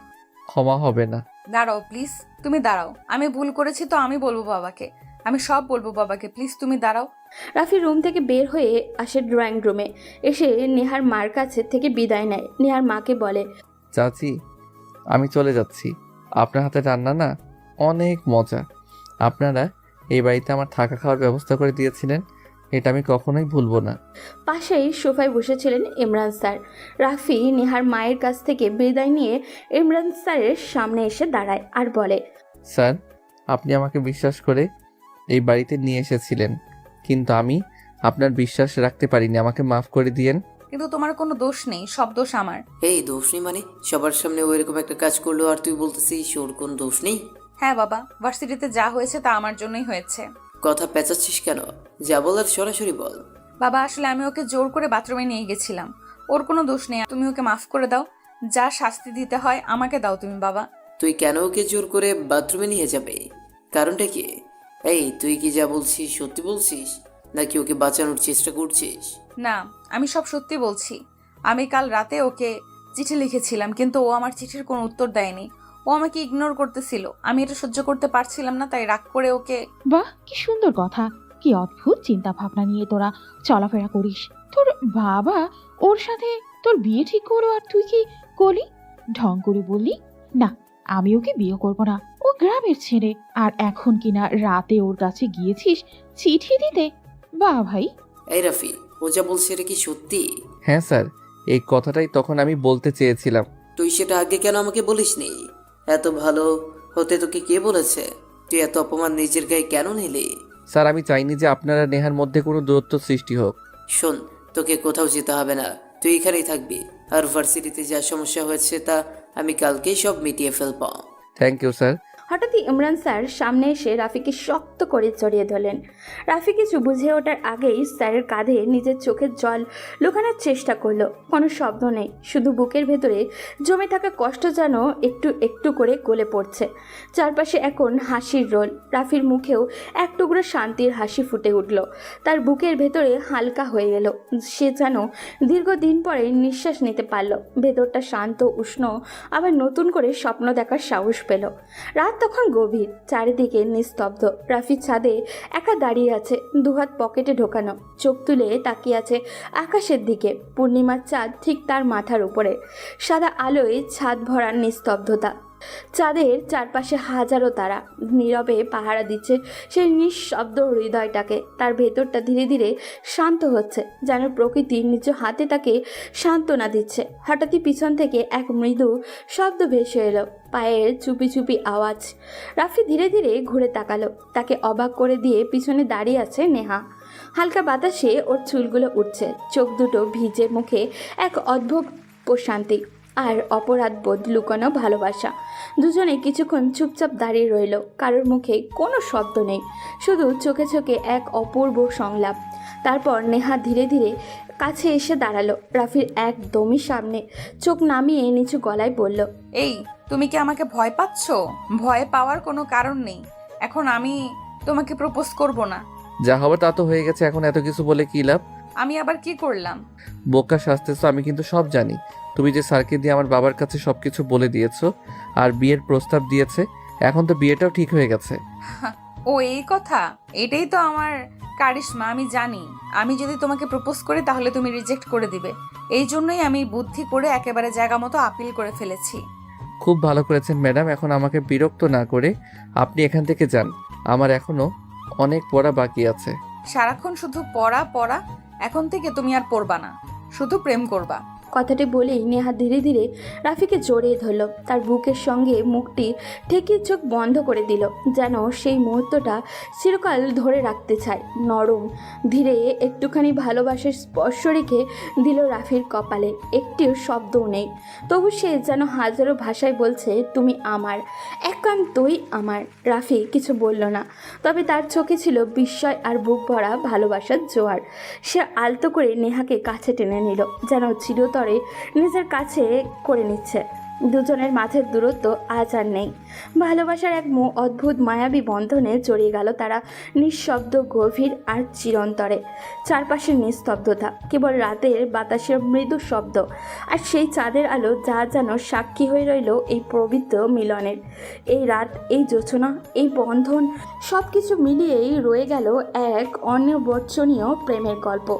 ক্ষমা হবে না। দাঁড়াও প্লিজ, তুমি দাঁড়াও। আমি ভুল করেছি তো আমি বলবো বাবাকে, আমি সব বলবো বাবাকে। প্লিজ তুমি দাঁড়াও। রাফি রুম থেকে বের হয়ে আসে ড্রয়িং রুমে। এসে নেহার মার কাছে থেকে বিদায় নেয়। নেহার মাকে বলে, চাচি, আমি চলে যাচ্ছি। আপনার হাতে রান্না না অনেক মজা। আপনারা এই বাড়িতে আমার থাকা খাওয়ার ব্যবস্থা করে দিয়েছিলেন, এটা আমি কখনোই ভুলবো না। পাশেই সোফায় বসেছিলেন ইমরান স্যার। রাফি নেহার মায়ের কাছ থেকে বিদায় নিয়ে ইমরান স্যারের সামনে এসে দাঁড়ায় আর বলে, স্যার, আপনি আমাকে বিশ্বাস করে এই বাড়িতে নিয়ে এসেছিলেন, কিন্তু আমি আপনার বিশ্বাস রাখতে পারিনি, আমাকে মাফ করে দিয়েন। কিন্তু তোমার কোনো দোষ নেই, সব দোষ আমার। এই দোষ নেই মানে? সবার সামনে ও এরকম একটা কাজ করলো আর তুই বলতেছিস ওর কোন দোষ নেই? হ্যাঁ বাবা, ভার্সিটিতে যা হয়েছে তা আমার জন্যই হয়েছে। কথা পেঁচাচ্ছিস কেন? যা বলার সরাসরি বল। বাবা, আসলে আমি ওকে জোর করে বাথরুমে নিয়ে গেছিলাম, ওর কোনো দোষ নেই। তুমি ওকে মাফ করে দাও, যা শাস্তি দিতে হয় আমাকে দাও তুমি বাবা। তুই কেন ওকে জোর করে বাথরুমে নিয়ে যাবে? কারণটা কি? এই তুই কি যা বলছিস সত্যি বলছিস, নাকি ওকে বাঁচানোর চেষ্টা করছিস? না, আমি সব সত্যি বলছি। আমি কাল রাতে ওকে চিঠি লিখেছিলাম, কিন্তু ও আমার চিঠির কোনো উত্তর দেয়নি। ও আমাকে ইগনোর করতেছিল। আমি এটা সহ্য করতে পারছিলাম না, তাই রাগ করে ওকে। বাহ, কি সুন্দর কথা, কি অদ্ভুত চিন্তা ভাবনা নিয়ে তোরা চলাফেরা করিস। তোর বাবা ওর সাথে তোর বিয়ে ঠিক করো, আর তুই কি করলি? ঢং করে বললি, না আমি ওকে বিয়ে করবো না, ও গ্রামের ছেলে। আর এখন কিনা রাতে ওর কাছে গিয়েছিস চিঠি দিতে? বাহ ভাই। এই রাফি, ও যা বলছে এটা কি সত্যি? হ্যাঁ স্যার, এই কথাটাই তখন আমি বলতে চেয়েছিলাম। তুই সেটা আগে কেন আমাকে বলিসনি? এত ভালো হতে তোকে কে বলেছে? তুই এত অপমান নিজের গায়ে কেন নিলি? স্যার, আমি চাইনি যে আপনারা নেহার মধ্যে কোনো দূরত্ব সৃষ্টি হোক। শোন, তোকে কোথাও যেতে হবে না, তুই এখানেই থাকবি। আর ভার্সিটিতে যা সমস্যা হয়েছে তা আমি কালকেই সব মিটিয়ে ফেলব। Thank you sir. হঠাৎই ইমরান স্যার সামনে এসে রাফিকে শক্ত করে জড়িয়ে ধরলেন। রাফি কিছু বুঝে ওঠার আগেই স্যারের কাঁধে নিজের চোখের জল লুকানোর চেষ্টা করলো। কোনো শব্দ নেই, শুধু বুকের ভেতরে জমে থাকা কষ্ট যেন একটু একটু করে গলে পড়ছে। চারপাশে এখন হাসির রোল। রাফির মুখেও এক টুকরো শান্তির হাসি ফুটে উঠল। তার বুকের ভেতরে হালকা হয়ে গেল। সে যেন দীর্ঘদিন পরে নিঃশ্বাস নিতে পারল। ভেতরটা শান্ত, উষ্ণ, আবার নতুন করে স্বপ্ন দেখার সাহস পেল। রাত তখন গভীর, চারিদিকে নিস্তব্ধ। রাফি ছাদে একা দাঁড়িয়ে আছে, দুহাত পকেটে ঢোকানো, চোখ তুলে তাকিয়ে আছে আকাশের দিকে। পূর্ণিমার চাঁদ ঠিক তার মাথার উপরে, সাদা আলোয় ছাদ ভরা নিস্তব্ধতা। চাঁদের চারপাশে হাজারো তারা নীরবে পাহারা দিচ্ছে সেই নিঃশব্দ হৃদয়টাকে। তার ভেতরটা ধীরে ধীরে শান্ত হচ্ছে, যেন প্রকৃতি নিজ হাতে তাকে সান্ত্বনা দিচ্ছে। হঠাৎই পিছন থেকে এক মৃদু শব্দ ভেসে এলো, পায়ের চুপি চুপি আওয়াজ। রাফি ধীরে ধীরে ঘুরে তাকালো। তাকে অবাক করে দিয়ে পিছনে দাঁড়িয়ে আছে নেহা। হালকা বাতাসে ওর চুলগুলো উঠছে, চোখ দুটো ভিজে, মুখে এক অদ্ভুত প্রশান্তি আর অপরাধ বোধ লুকানো ভালোবাসা। দুজনে কিছুক্ষণ চুপচাপ দাঁড়িয়ে রইল। কারোর মুখে কোনো শব্দ নেই, শুধু চোখে চোখে এক অপূর্ব সংলাপ। তারপর নেহা ধীরে ধীরে কাছে এসে দাঁড়ালো রাফির একদমই সামনে। চোখ নামিয়ে নিচু গলায় বলল, এই, তুমি কি আমাকে ভয় পাচ্ছ? ভয় পাওয়ার কোনো কারণ নেই। এখন আমি তোমাকে প্রপোজ করব না। যা হবার তা তো হয়ে গেছে, এখন এত কিছু বলে কি লাভ? আমি আবার কি করলাম? বোকা সাজতেছো, আমি কিন্তু সব জানি। তুমি যে স্যারকে দিয়ে আমার বাবার কাছে সবকিছু বলে দিয়েছো আর বিয়ের প্রস্তাব দিয়েছে, এখন তো বিয়েটাও ঠিক হয়ে গেছে। ও এই কথা? এটাই তো আমার কারিশমা। আমি জানি আমি যদি তোমাকে প্রপোজ করি তাহলে তুমি রিজেক্ট করে দিবে। এই জন্যই আমি বুদ্ধি করে একেবারে জায়গা মতো আপিল করে ফেলেছি। খুব ভালো করেছেন ম্যাডাম, এখন আমাকে বিরক্ত না করে আপনি এখান থেকে যান। আমার এখনো অনেক পড়া বাকি আছে। সারাক্ষণ শুধু পড়া পড়া। এখন থেকে তুমি আর পড়বা না, শুধু প্রেম করবা। কথাটি বলেই নেহা ধীরে ধীরে রাফিকে জড়িয়ে ধরল। তার বুকের সঙ্গে মুখটি ঠেকিয়ে চোখ বন্ধ করে দিল, যেন সেই মুহূর্তটা চিরকাল ধরে রাখতে চায়। নরম ধীরে একটুখানি ভালোবাসার স্পর্শ রেখে দিল রাফির কপালে। একটিও শব্দও নেই, তবু সে যেন হাজারো ভাষায় বলছে, তুমি আমার, একান্তই আমার। রাফি কিছু বলল না, তবে তার চোখে ছিল বিস্ময় আর বুক ভরা ভালোবাসার জোয়ার। সে আলতো করে নেহাকে কাছে টেনে নিল, যেন চিরতরে নিজের কাছে করে নিচ্ছে। দুজনের মাঝের দূরত্ব আজ আর নেই। ভালোবাসার এক অদ্ভুত মায়াবী বন্ধনে জড়িয়ে গেল তারা, নিঃশব্দ, গভীর আর চিরন্তরে। চারপাশের নিস্তব্ধতা, কেবল রাতের বাতাসের মৃদু শব্দ আর সেই চাঁদের আলো, যা যেন সাক্ষী হয়ে রইল এই পবিত্র মিলনের। এই রাত, এই যোচনা, এই বন্ধন, সব কিছু মিলিয়েই রয়ে গেল এক অনির্বচনীয় প্রেমের গল্প।